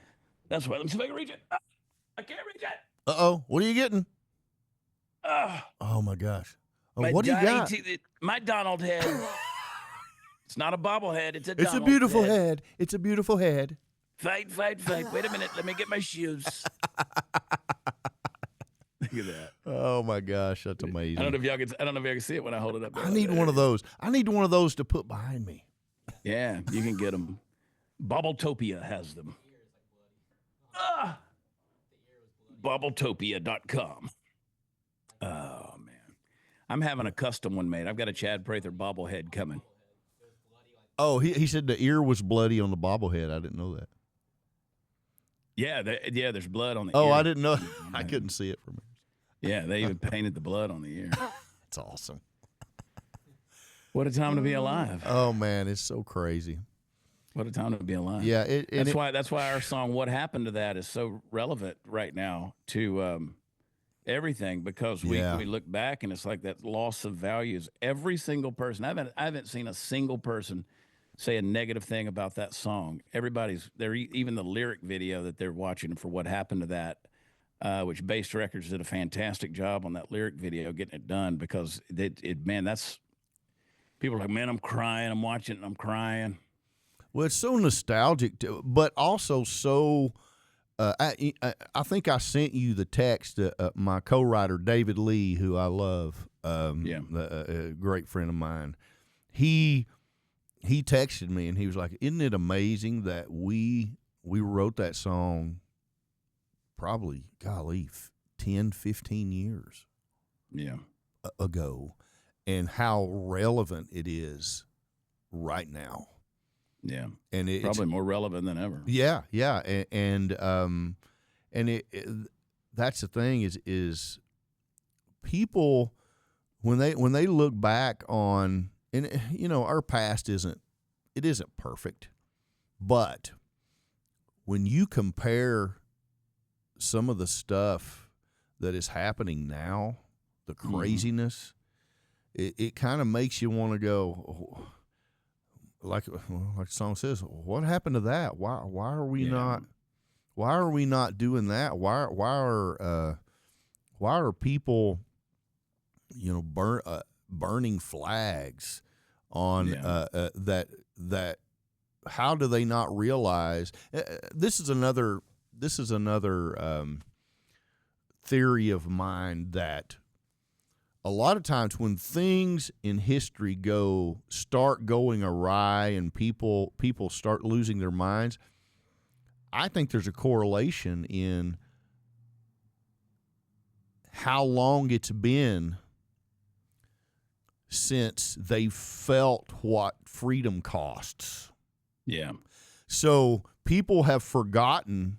Let me see if I can reach it. I can't reach it. Uh-oh, what are you getting? Oh my gosh! What do you got? My Donald head. It's not a bobblehead. It's a. It's Donald a beautiful head. head. It's a beautiful head. Fight! Wait a minute. Let me get my shoes. Look at that. Oh my gosh, that's amazing. I don't know if y'all can see it when I hold it up. I need one of those. I need one of those to put behind me. Yeah, you can get them. Bobbletopia has them. Bobbletopia.com. Oh man, I'm having a custom one made. I've got a Chad Prather bobblehead coming. Oh, he said the ear was bloody on the bobblehead. I didn't know that. Yeah, there's blood on the ear. Oh, I didn't know. I couldn't see it from here. Yeah, they even painted the blood on the ear. It's awesome. What a time to be alive. Oh man, it's so crazy. What a time to be alive. Yeah, that's why our song "What Happened to That" is so relevant right now to everything, because we look back and it's like that loss of values. Every single person, I haven't seen a single person say a negative thing about that song. Everybody's there. Even the lyric video that they're watching for "What Happened to That," which Baste Records did a fantastic job on that lyric video, getting it done, because that's people are like, man, I'm crying. I'm watching it and I'm crying. Well, it's so nostalgic, but also so. I think I sent you the text. My co-writer David Lee, who I love, a great friend of mine, he texted me and he was like, "Isn't it amazing that we wrote that song probably, 10, 15 years ago, and how relevant it is right now." Yeah, and it's probably more relevant than ever. Yeah, and that's the thing is people when they look back on, and our past isn't perfect, but when you compare some of the stuff that is happening now, the craziness, it kind of makes you want to go. Like the song says, what happened to that? Why are we not? Why are we not doing that? Why are people, burning flags on that? How do they not realize? This is another theory of mine, that a lot of times when things in history start going awry and people start losing their minds, I think there's a correlation in how long it's been since they felt what freedom costs. Yeah. So people have forgotten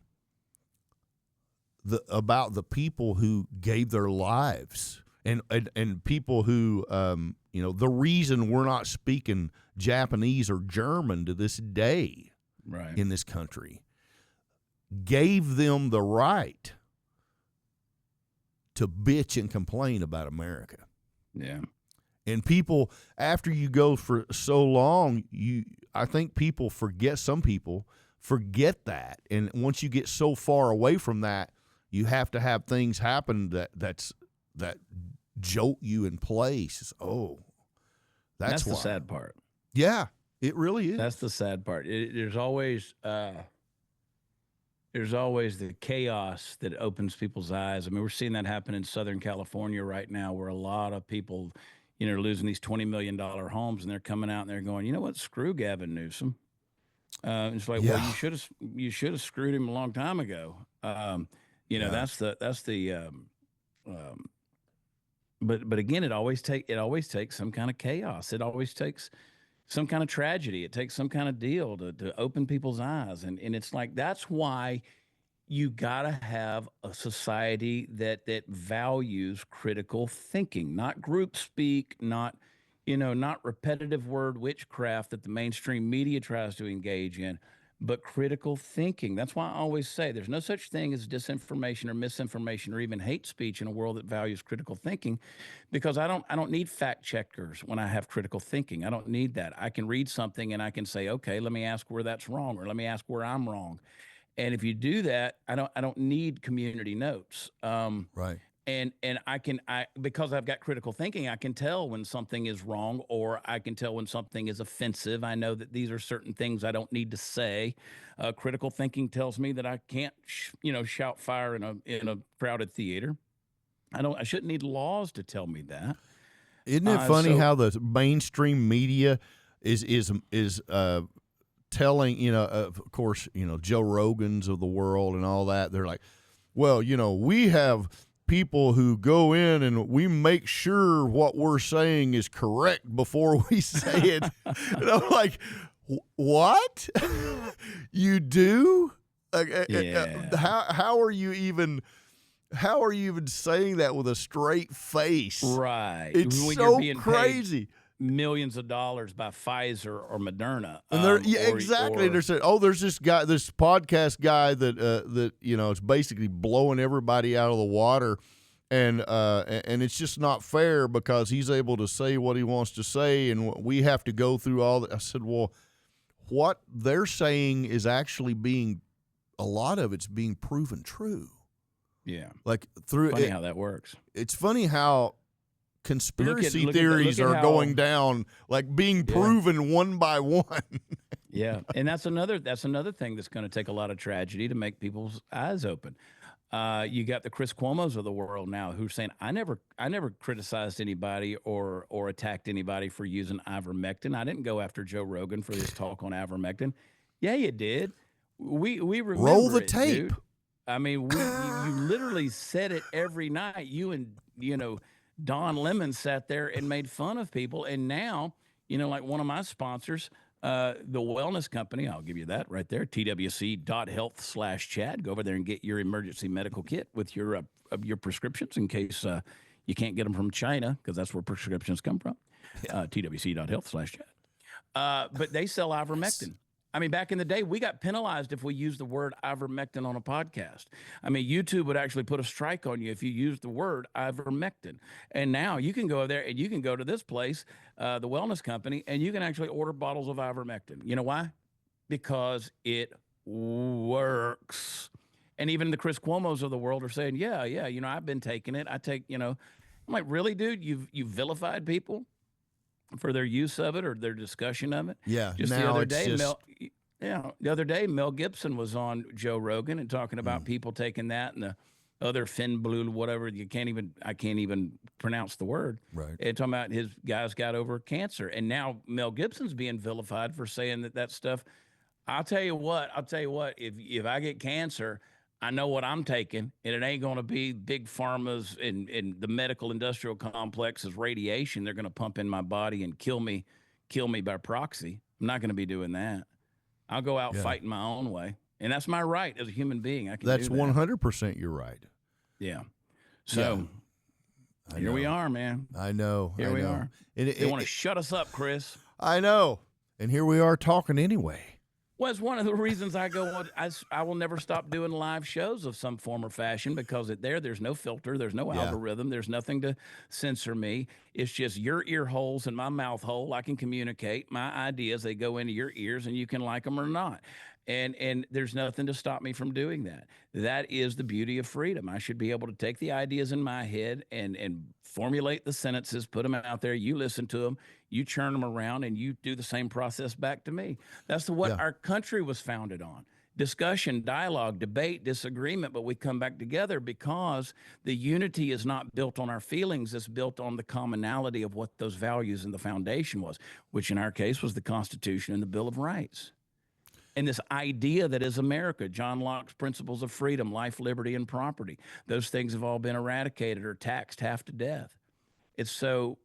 about the people who gave their lives and people who, the reason we're not speaking Japanese or German to this day Right. in this country gave them the right to bitch and complain about America. Yeah. And people, after you go for so long, I think some people forget that. And once you get so far away from that, you have to have things happen that jolt you in place. Oh, that's the sad part. Yeah, it really is. That's the sad part. There's always the chaos that opens people's eyes. I mean, we're seeing that happen in Southern California right now, where a lot of people, are losing these $20 million homes, and they're coming out and they're going, you know what, screw Gavin Newsom. It's like, well, you should have screwed him a long time ago. That's the. But again, it always takes some kind of chaos. It always takes some kind of tragedy. It takes some kind of deal to open people's eyes, and it's like that's why you gotta have a society that values critical thinking, not group speak, not repetitive word witchcraft that the mainstream media tries to engage in, but critical thinking. That's why I always say there's no such thing as disinformation or misinformation or even hate speech in a world that values critical thinking, because I don't need fact checkers when I have critical thinking. I don't need that. I can read something and I can say, okay, let me ask where that's wrong, or let me ask where I'm wrong. And if you do that, I don't need community notes. Right. And because I've got critical thinking, I can tell when something is wrong, or I can tell when something is offensive. I know that these are certain things I don't need to say. Critical thinking tells me that I can't, shout fire in a crowded theater. I shouldn't need laws to tell me that. Isn't it funny how the mainstream media is telling, of course, Joe Rogans of the world and all that. They're like, well, we have people who go in and we make sure what we're saying is correct before we say it. And I'm like, what? You do? How are you even saying that with a straight face? Right. It's when so you're being crazy. Millions of dollars by Pfizer or Moderna. And exactly. They're saying, there's this guy, this podcast guy that is basically blowing everybody out of the water, and it's just not fair because he's able to say what he wants to say, and we have to go through all that. I said, well, what they're saying is actually a lot of it's being proven true. Yeah. Like funny how that works. It's funny how conspiracy theories are going down, like being proven one by one. Yeah, and that's another thing that's going to take a lot of tragedy to make people's eyes open. You got the Chris Cuomos of the world now who's saying, I never criticized anybody or attacked anybody for using ivermectin. I didn't go after Joe Rogan for his talk on ivermectin. Yeah, you did. We remember roll the tape. Dude. I mean, you literally said it every night. You and Don Lemon sat there and made fun of people. And now, like one of my sponsors, the wellness company, I'll give you that right there, twc.health/Chad. Go over there and get your emergency medical kit with your prescriptions in case you can't get them from China, because that's where prescriptions come from. twc.health/Chad. But they sell ivermectin. I mean, back in the day, we got penalized if we used the word ivermectin on a podcast. I mean, YouTube would actually put a strike on you if you used the word ivermectin. And now you can go there and you can go to this place, the wellness company, and you can actually order bottles of ivermectin. You know why? Because it works. And even the Chris Cuomos of the world are saying, yeah, I've been taking it. I'm like, really, dude? You've vilified people for their use of it or their discussion of it. Yeah. Just the other day, the other day, Mel Gibson was on Joe Rogan and talking about people taking that and the other Fenblue, whatever. I can't even pronounce the word. Right. And talking about his guys got over cancer. And now Mel Gibson's being vilified for saying that stuff. I'll tell you what, if I get cancer, I know what I'm taking, and it ain't going to be big pharmas and the medical industrial complexes radiation. They're going to pump in my body and kill me by proxy. I'm not going to be doing that. I'll go out fighting my own way, and that's my right as a human being. I can That's do that. 100% you're right. Yeah. So here we are, man. I know. Here we are. They want to shut us up, Chris. I know. And here we are talking anyway. Well, it's one of the reasons I go. I will never stop doing live shows of some form or fashion because there's no filter, there's no algorithm, there's nothing to censor me. It's just your ear holes and my mouth hole. I can communicate my ideas. They go into your ears, and you can like them or not. And there's nothing to stop me from doing that. That is the beauty of freedom. I should be able to take the ideas in my head and formulate the sentences, put them out there. You listen to them, you churn them around, and you do the same process back to me. That's what our country was founded on. Discussion, dialogue, debate, disagreement, but we come back together because the unity is not built on our feelings. It's built on the commonality of what those values and the foundation was, which in our case was the Constitution and the Bill of Rights. And this idea that is America, John Locke's principles of freedom, life, liberty, and property, those things have all been eradicated or taxed half to death. It's so,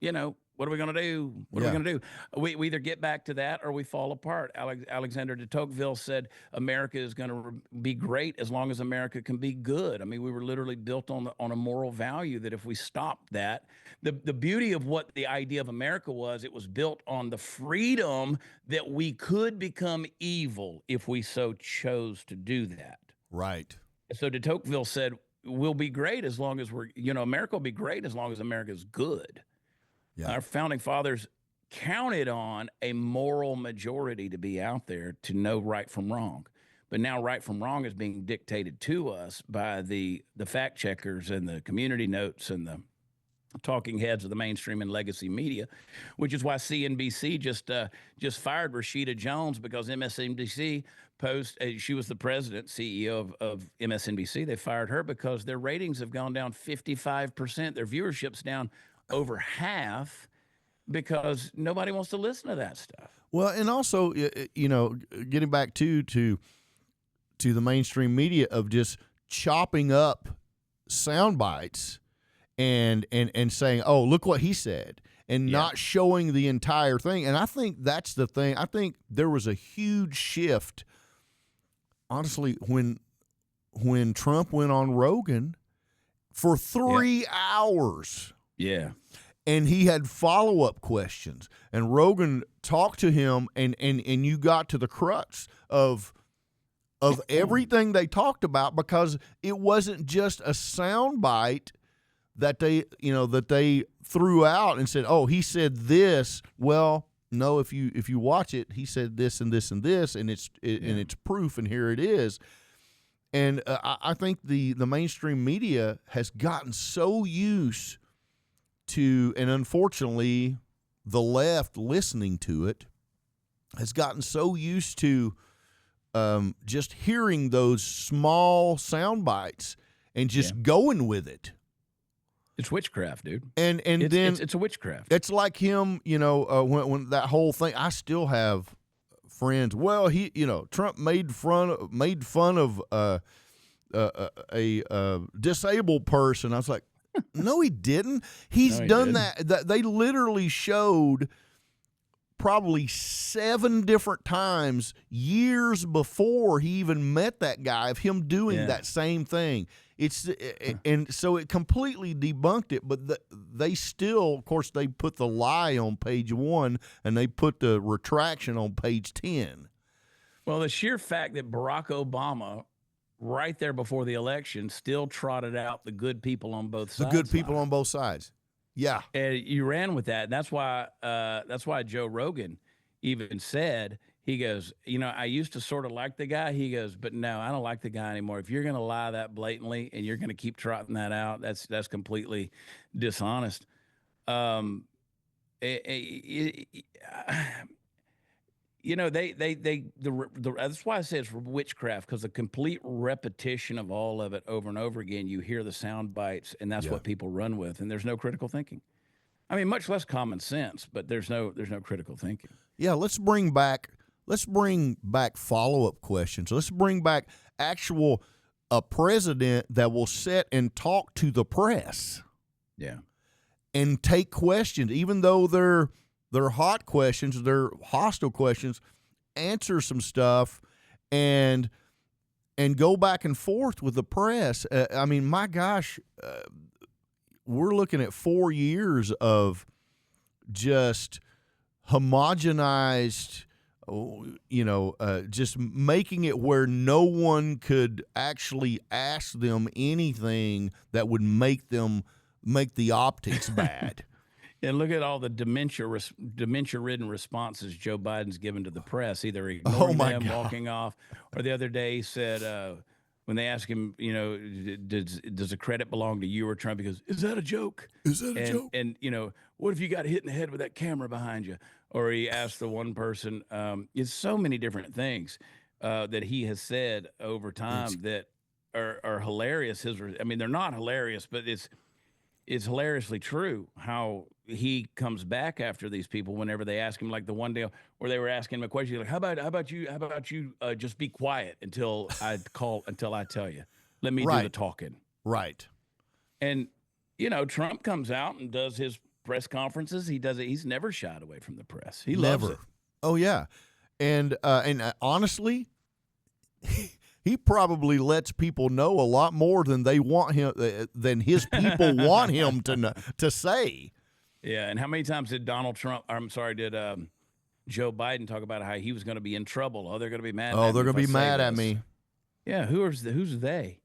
what are we going to do? What are we going to do? We either get back to that or we fall apart. Alexander de Tocqueville said America is going to be great as long as America can be good. I mean, we were literally built on a moral value that if we stopped that, the beauty of what the idea of America was, it was built on the freedom that we could become evil if we so chose to do that. Right. So de Tocqueville said, we'll be great as long as America will be great as long as America's good. Yeah. Our founding fathers counted on a moral majority to be out there to know right from wrong. But now right from wrong is being dictated to us by the fact checkers and the community notes and the talking heads of the mainstream and legacy media, which is why CNBC just fired Rashida Jones because MSNBC she was the president, CEO of MSNBC. They fired her because their ratings have gone down 55%. Their viewership's down over half because nobody wants to listen to that stuff. Well, and also, getting back to the mainstream media of just chopping up sound bites and saying, "Oh, look what he said," and not showing the entire thing. And I think that's the thing. I think there was a huge shift, honestly, when Trump went on Rogan for 3 hours. Yeah. And he had follow-up questions. And Rogan talked to him, and you got to the crux of everything they talked about, because it wasn't just a soundbite that they threw out and said, "Oh, he said this." Well, no, if you watch it, he said this and this and this, and it's proof, and here it is. And I think the mainstream media has gotten so used to, and unfortunately, the left listening to it has gotten so used to just hearing those small sound bites and just going with it. It's witchcraft, dude. And it's a witchcraft. It's like him, when that whole thing. I still have friends. Well, Trump made fun of a disabled person. I was like, no, he didn't. He's done that. They literally showed probably 7 different times years before he even met that guy of him doing that same thing. And so it completely debunked it. But they still, of course, they put the lie on page 1 and they put the retraction on page 10. Well, the sheer fact that Barack Obama, right there before the election, still trotted out the good people on both sides. The good people on both sides. Yeah. And you ran with that. And that's why Joe Rogan even said, he goes, I used to sort of like the guy. He goes, but no, I don't like the guy anymore. If you're going to lie that blatantly and you're going to keep trotting that out, that's completely dishonest. That's why I say it's witchcraft, because the complete repetition of all of it over and over again, you hear the sound bites, and that's what people run with, and there's no critical thinking. I mean, much less common sense, but there's no critical thinking. Yeah, let's bring back let's bring back follow-up questions. Let's bring back a president that will sit and talk to the press. Yeah. And take questions, even though they're hot questions, they're hostile questions, answer some stuff and go back and forth with the press. I mean, my gosh, we're looking at 4 years of just homogenized, just making it where no one could actually ask them anything that would make the optics bad. And look at all the dementia-ridden responses Joe Biden's given to the press, either ignoring them, walking off, or the other day he said, when they asked him, does the credit belong to you or Trump? He goes, is that a joke? Is that a joke? And, what if you got hit in the head with that camera behind you? Or he asked the one person, it's so many different things that he has said over time that are hilarious. They're not hilarious, but it's hilariously true how he comes back after these people whenever they ask him, like the one day where they were asking him a question, like, how about you just be quiet until I tell you, let me do the talking. Right. And, Trump comes out and does his press conferences. He does it. He's never shied away from the press. He loves it. Oh yeah. And honestly, he probably lets people know a lot more than they want him, than his people want him to say. Yeah, and how many times did Joe Biden talk about how he was going to be in trouble? Oh, they're going to be mad. Oh, they're going to be mad at me. Yeah, who's they? Who's they?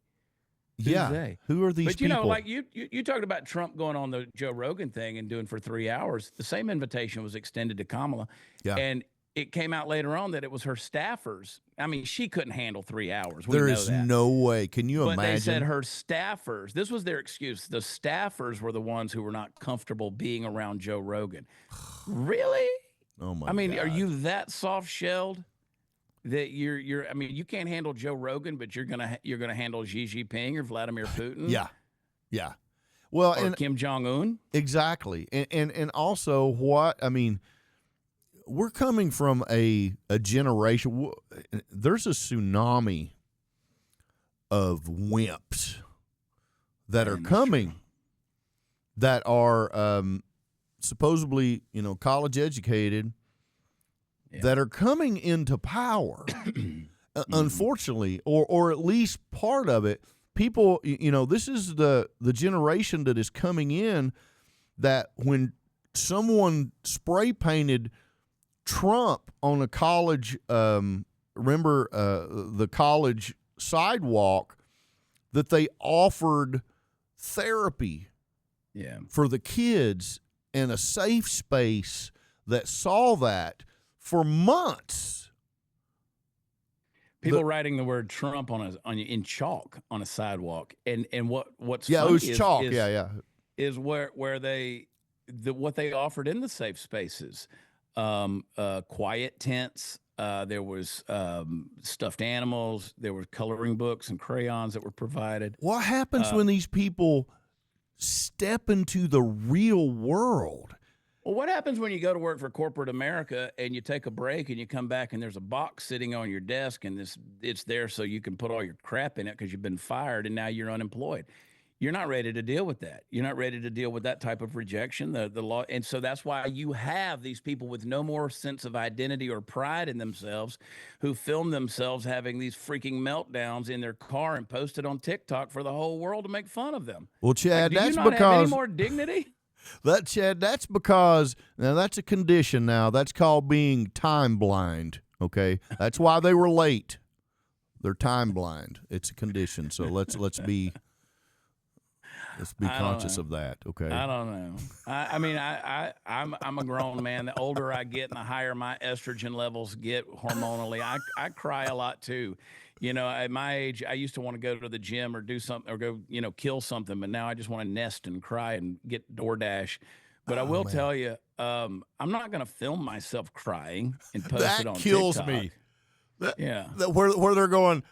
Who are these people? But like you talked about Trump going on the Joe Rogan thing and doing for 3 hours. The same invitation was extended to Kamala. Yeah, and it came out later on that it was her staffers. I mean, she couldn't handle 3 hours. There is no way. Can you imagine? But they said her staffers, this was their excuse. The staffers were the ones who were not comfortable being around Joe Rogan. Really? Oh my! I mean, God. Are you that soft-shelled that you're? I mean, you can't handle Joe Rogan, but you're gonna handle Xi Jinping or Vladimir Putin? Yeah. Well, or Kim Jong-un. Exactly, and also what I mean. We're coming from a generation. There's a tsunami of wimps that are coming, that are supposedly, college educated, that are coming into power. Unfortunately, or at least part of it. People, this is the generation that is coming in that when someone spray painted Trump on a college, the college sidewalk, that they offered therapy for the kids and a safe space that saw that for months. People writing the word Trump in chalk on a sidewalk, and what's funny it was chalk, is where what they offered in the safe spaces. Quiet tents. There was stuffed animals. There were coloring books and crayons that were provided. What happens when these people step into the real world? Well, what happens when you go to work for corporate America and you take a break and you come back and there's a box sitting on your desk and it's there so you can put all your crap in it because you've been fired and now you're unemployed? You're not ready to deal with that. You're not ready to deal with that type of rejection, the law. And so that's why you have these people with no more sense of identity or pride in themselves who film themselves having these freaking meltdowns in their car and post it on TikTok for the whole world to make fun of them. Well, Chad, like, that's you not because have any more dignity. Chad, that's because now that's a condition. Now that's called being time blind. Okay, that's why they were late. They're time blind. It's a condition. So let's be conscious of that. Okay. I don't know. I'm a grown man. The older I get and the higher my estrogen levels get hormonally, I cry a lot too. At my age, I used to want to go to the gym or do something or go, kill something. But now I just want to nest and cry and get DoorDash. But I will tell you, I'm not going to film myself crying and post it on TikTok. That kills me. Where they're going,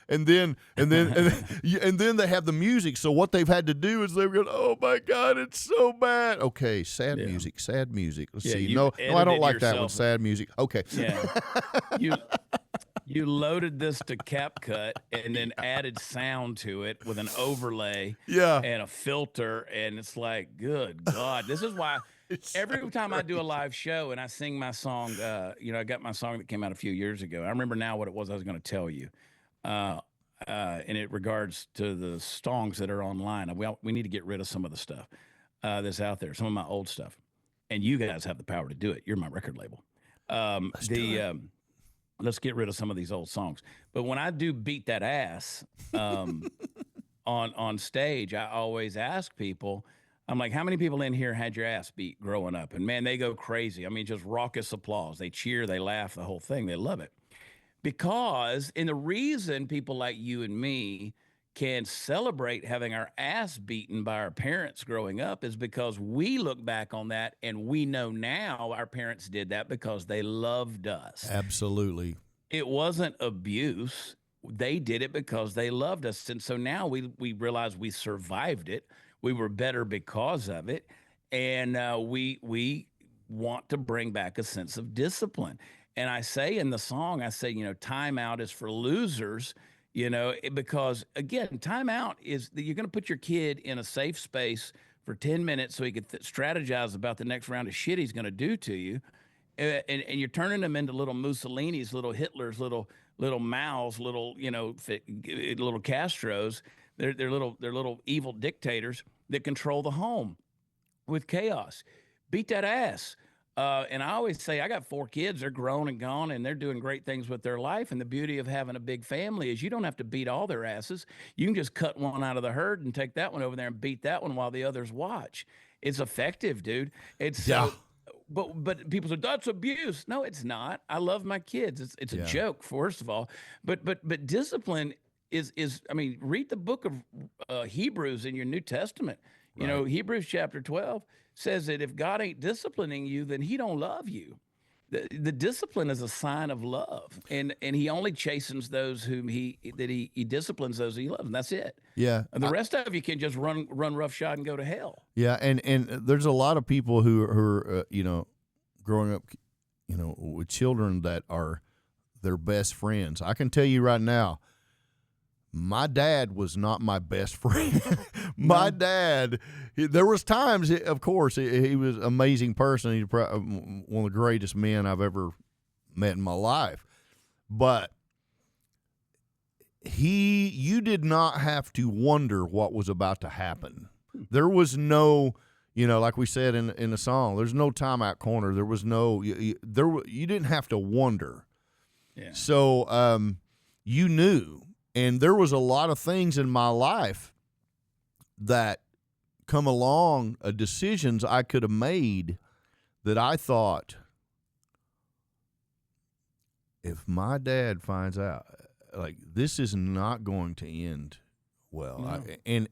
and then and then they have the music. So what they've had to do is they've gone, oh my God, it's so bad. Okay, sad music. Let's see. No, I don't like that one. Sad music. Okay. Yeah. You loaded this to CapCut and then added sound to it with an overlay and a filter, and it's like, good God. This is why every time I do a live show and I sing my song, I got my song that came out a few years ago. I remember now what it was I was going to tell you. In it regards to the songs that are online. We need to get rid of some of the stuff that's out there, some of my old stuff. And you guys have the power to do it. You're my record label. Let's get rid of some of these old songs. But when I do Beat That Ass on stage, I always ask people, I'm like, how many people in here had your ass beat growing up? And man, they go crazy. I mean, just raucous applause. They cheer, they laugh, the whole thing. They love it. And the reason people like you and me can celebrate having our ass beaten by our parents growing up is because we look back on that and we know now our parents did that because they loved us. Absolutely. It wasn't abuse. They did it because they loved us. And so now we realize we survived it. We were better because of it. And we want to bring back a sense of discipline. And I say in the song, time out is for losers. Because again, timeout is that you're going to put your kid in a safe space for 10 minutes so he could strategize about the next round of shit he's going to do to you. And you're turning them into little Mussolinis, little Hitlers, little Maos, little Castros. They're little evil dictators that control the home with chaos. Beat that ass. And I always say, I got 4 kids. They're grown and gone, and they're doing great things with their life. And the beauty of having a big family is you don't have to beat all their asses. You can just cut one out of the herd and take that one over there and beat that one while the others watch. It's effective, dude. But people say, that's abuse. No, it's not. I love my kids. It's a joke, first of all. But discipline is read the book of Hebrews in your New Testament. Right. Hebrews chapter 12 says that if God ain't disciplining you, then he don't love you. The discipline is a sign of love, and he only chastens those whom he disciplines those he loves, and that's it. Yeah, and the rest of you can just run roughshod and go to hell. Yeah, and there's a lot of people who are growing up, with children that are their best friends. I can tell you right now, my dad was not my best friend. My dad, there was times, of course, he was an amazing person. He's one of the greatest men I've ever met in my life. But you did not have to wonder what was about to happen. There was no, like we said in the song, there's no timeout corner. There was no, you didn't have to wonder. Yeah. So you knew. And there was a lot of things in my life that come along, decisions I could have made that I thought, if my dad finds out, like, this is not going to end well. No.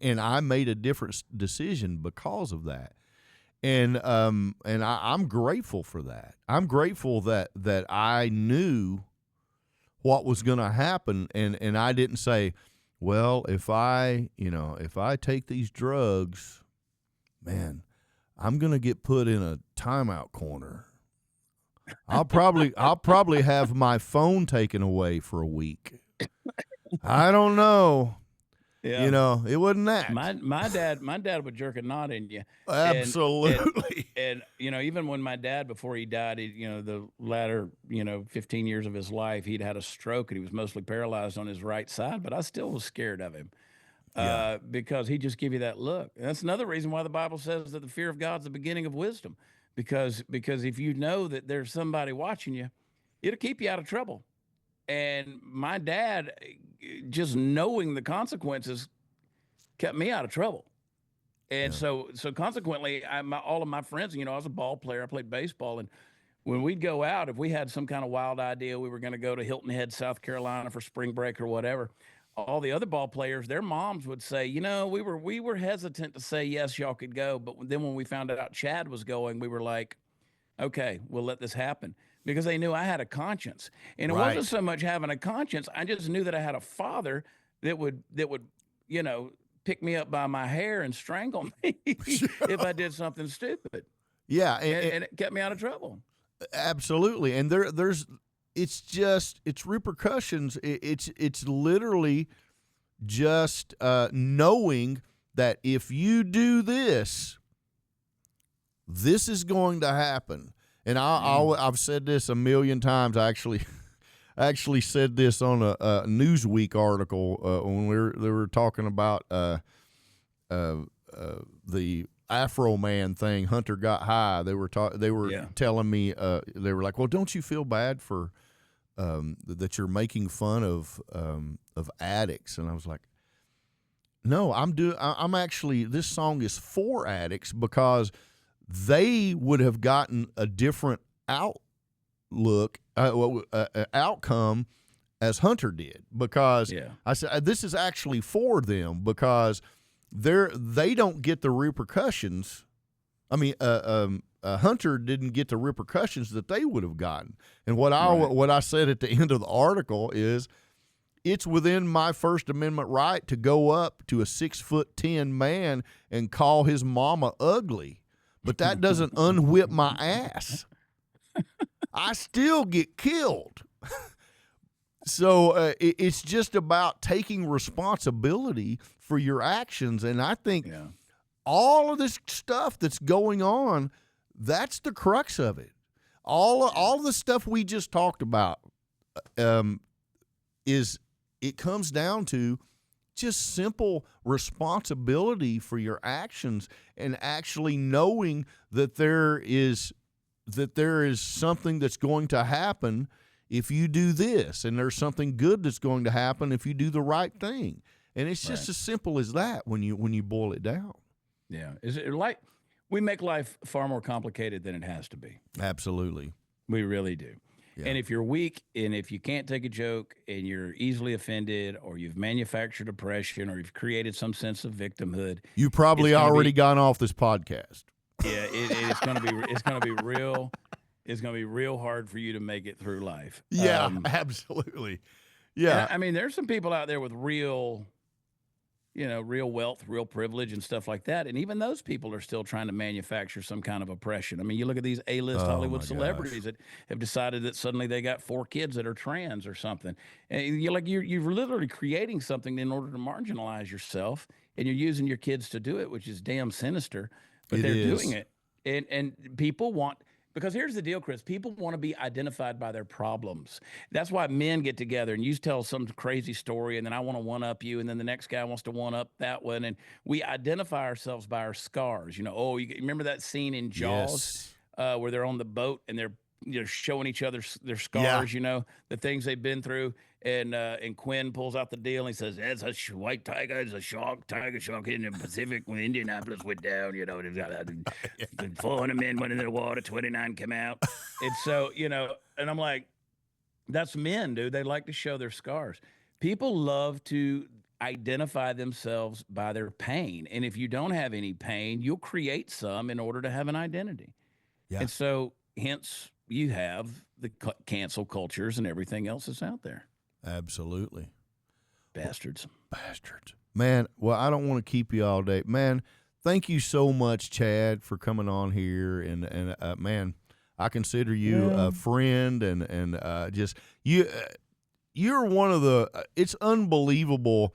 And I made a different decision because of that. And I'm grateful for that. I'm grateful that I knew what was going to happen, and I didn't say, well, if I take these drugs, man, I'm going to get put in a timeout corner. I'll probably have my phone taken away for a week. I don't know. Yeah. It wasn't that. My dad would jerk a knot in you. Absolutely. And even when my dad, before he died, the latter, 15 years of his life, he'd had a stroke and he was mostly paralyzed on his right side, but I still was scared of him. Because he just give you that look. And that's another reason why the Bible says that the fear of God's the beginning of wisdom, because if you know that there's somebody watching you, it'll keep you out of trouble. And my dad, just knowing the consequences, kept me out of trouble. And so consequently, all of my friends, I was a ball player. I played baseball. And when we'd go out, if we had some kind of wild idea, we were going to go to Hilton Head, South Carolina for spring break or whatever, all the other ball players, their moms would say, we were hesitant to say, yes, y'all could go. But then when we found out Chad was going, we were like, okay, we'll let this happen. because they knew I had a conscience. And it Right. wasn't so much having a conscience. I just knew that I had a father that would, pick me up by my hair and strangle me if I did something stupid. Yeah, And it kept me out of trouble. absolutely. And it's repercussions. It's literally just knowing that if you do this, this is going to happen. And I've said this a million times. I actually said this on a Newsweek article when they were talking about the Afro Man thing. Hunter got high. They were telling me they were like, well, don't you feel bad for that you're making fun of addicts? And I was like, no, I'm actually, this song is for addicts because they would have gotten a different outcome as Hunter did, because I said this is actually for them because they don't get the repercussions. I mean, Hunter didn't get the repercussions that they would have gotten. And what I said at the end of the article is, it's within my First Amendment right to go up to a 6'10" man and call his mama ugly, but that doesn't unwhip my ass. I still get killed. So it's just about taking responsibility for your actions. And I think all of this stuff that's going on, that's the crux of it. All the stuff we just talked about it comes down to just simple responsibility for your actions and actually knowing that there is something that's going to happen if you do this, and there's something good that's going to happen if you do the right thing. And it's just as simple as that when you boil it down. Yeah. Is it like we make life far more complicated than it has to be? Absolutely. We really do. Yeah. And if you're weak and if you can't take a joke and you're easily offended, or you've manufactured oppression, or you've created some sense of victimhood, you probably already gone off this podcast. Yeah, it's going to be real. It's going to be real hard for you to make it through life. Yeah, absolutely. Yeah. I mean, there's some people out there with real wealth, real privilege and stuff like that. And even those people are still trying to manufacture some kind of oppression. I mean, you look at these A-list Hollywood celebrities that have decided that suddenly they got 4 kids that are trans or something. And you're literally creating something in order to marginalize yourself, and you're using your kids to do it, which is damn sinister, but they're doing it. And people want, because here's the deal, Chris, people want to be identified by their problems. That's why men get together and you tell some crazy story, and then I want to one-up you, and then the next guy wants to one-up that one, and we identify ourselves by our scars. You remember that scene in Jaws where they're on the boat and they're showing each other their scars, the things they've been through. And Quinn pulls out the deal and he says, "It's a white tiger, it's a tiger shark in the Pacific when Indianapolis went down. They've got 400 men went into the water, 29 come out." And so, and I'm like, that's men, dude. They like to show their scars. People love to identify themselves by their pain. And if you don't have any pain, you'll create some in order to have an identity. Yeah. And so hence you have the cancel cultures and everything else that's out there. Absolutely. Bastards. Man, well, I don't want to keep you all day. Man, thank you so much, Chad, for coming on here. And man, I consider you a friend and just you're one of the it's unbelievable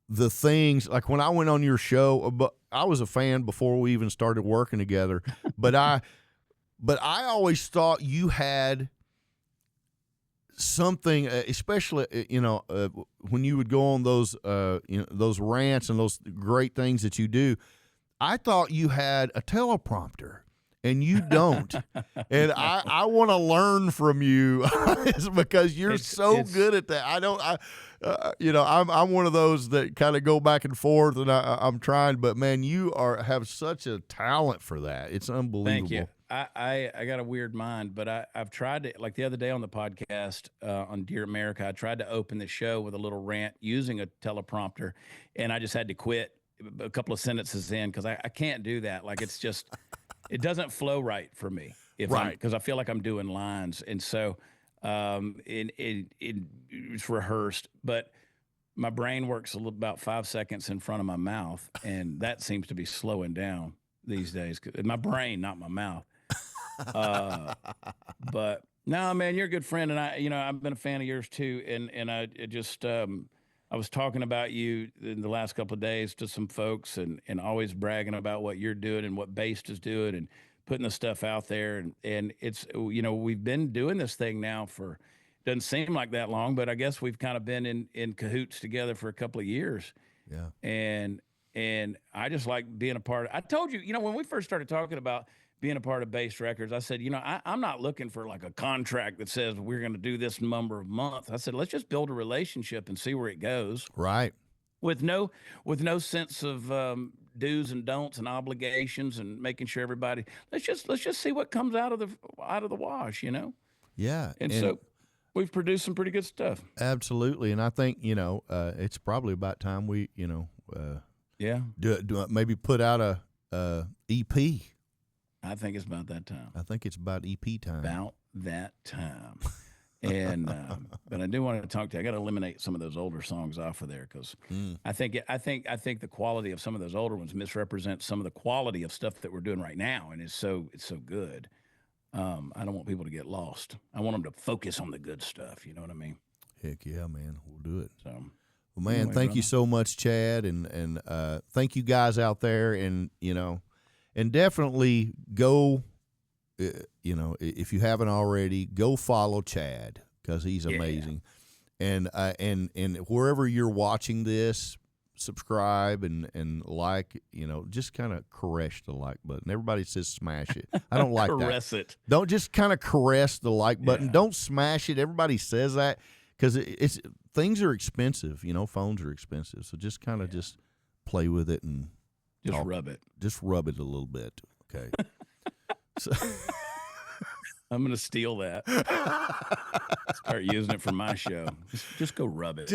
the things, like when I went on your show, but I was a fan before we even started working together, but I always thought you had something, especially when you would go on those those rants and those great things that you do. I thought you had a teleprompter, and you don't. And I want to learn from you because you're so good at that. I'm one of those that kind of go back and forth, and I'm trying, but man, you have such a talent for that. It's unbelievable. Thank you. I got a weird mind, but I've tried to, like the other day on the podcast on Dear America, I tried to open the show with a little rant using a teleprompter, and I just had to quit a couple of sentences in because I can't do that. Like, it's just, it doesn't flow right for me. because I feel like I'm doing lines, and so it's rehearsed, but my brain works about 5 seconds in front of my mouth, and that seems to be slowing down these days. My brain, not my mouth. But no, man, you're a good friend, and I've been a fan of yours too, and I was talking about you in the last couple of days to some folks, and always bragging about what you're doing and what Baste is doing, and putting the stuff out there, and it's we've been doing this thing now for. Doesn't seem like that long, but I guess we've kind of been in cahoots together for a couple of years. Yeah. And I just like being a part of, I told you, when we first started talking about being a part of Baste Records, I said, I'm not looking for like a contract that says we're going to do this number of months. I said, let's just build a relationship and see where it goes. Right. With no sense of do's and don'ts and obligations and making sure everybody, let's just see what comes out of the wash, Yeah. And so we've produced some pretty good stuff. Absolutely. And I think, it's probably about time we, do maybe put out a EP. I think it's about that time. I think it's about EP time. About that time. And but I do want to talk to you. I got to eliminate some of those older songs off of there because I think the quality of some of those older ones misrepresents some of the quality of stuff that we're doing right now, and it's so good. I don't want people to get lost. I want them to focus on the good stuff. You know what I mean? Heck yeah, man. We'll do it. So, well, man, thank you so much, Chad, and thank you guys out there, and and definitely go. If you haven't already, go follow Chad because he's amazing, and wherever you're watching this, subscribe and like, just kind of caress the like button. Everybody says smash it. I don't like caress that. It. Don't just kind of caress the like button. Yeah. Don't smash it. Everybody says that because things are expensive. Phones are expensive. So just kind of just play with it and just rub it. Just rub it a little bit. Okay. So I'm gonna steal that. Start using it for my show. Just go rub it.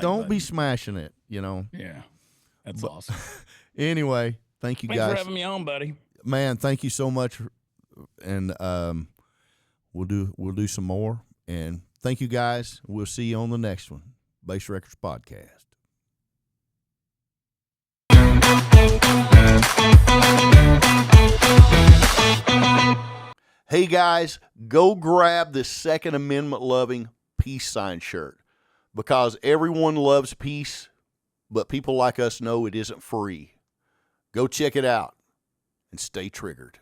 Don't be smashing it. Yeah, that's awesome. Anyway, thank you Thanks guys for having me on, buddy. Man, thank you so much, and we'll do some more. And thank you guys. We'll see you on the next one, Baste Records Podcast. Hey guys, go grab the Second Amendment loving peace sign shirt because everyone loves peace, but people like us know it isn't free. Go check it out and stay triggered.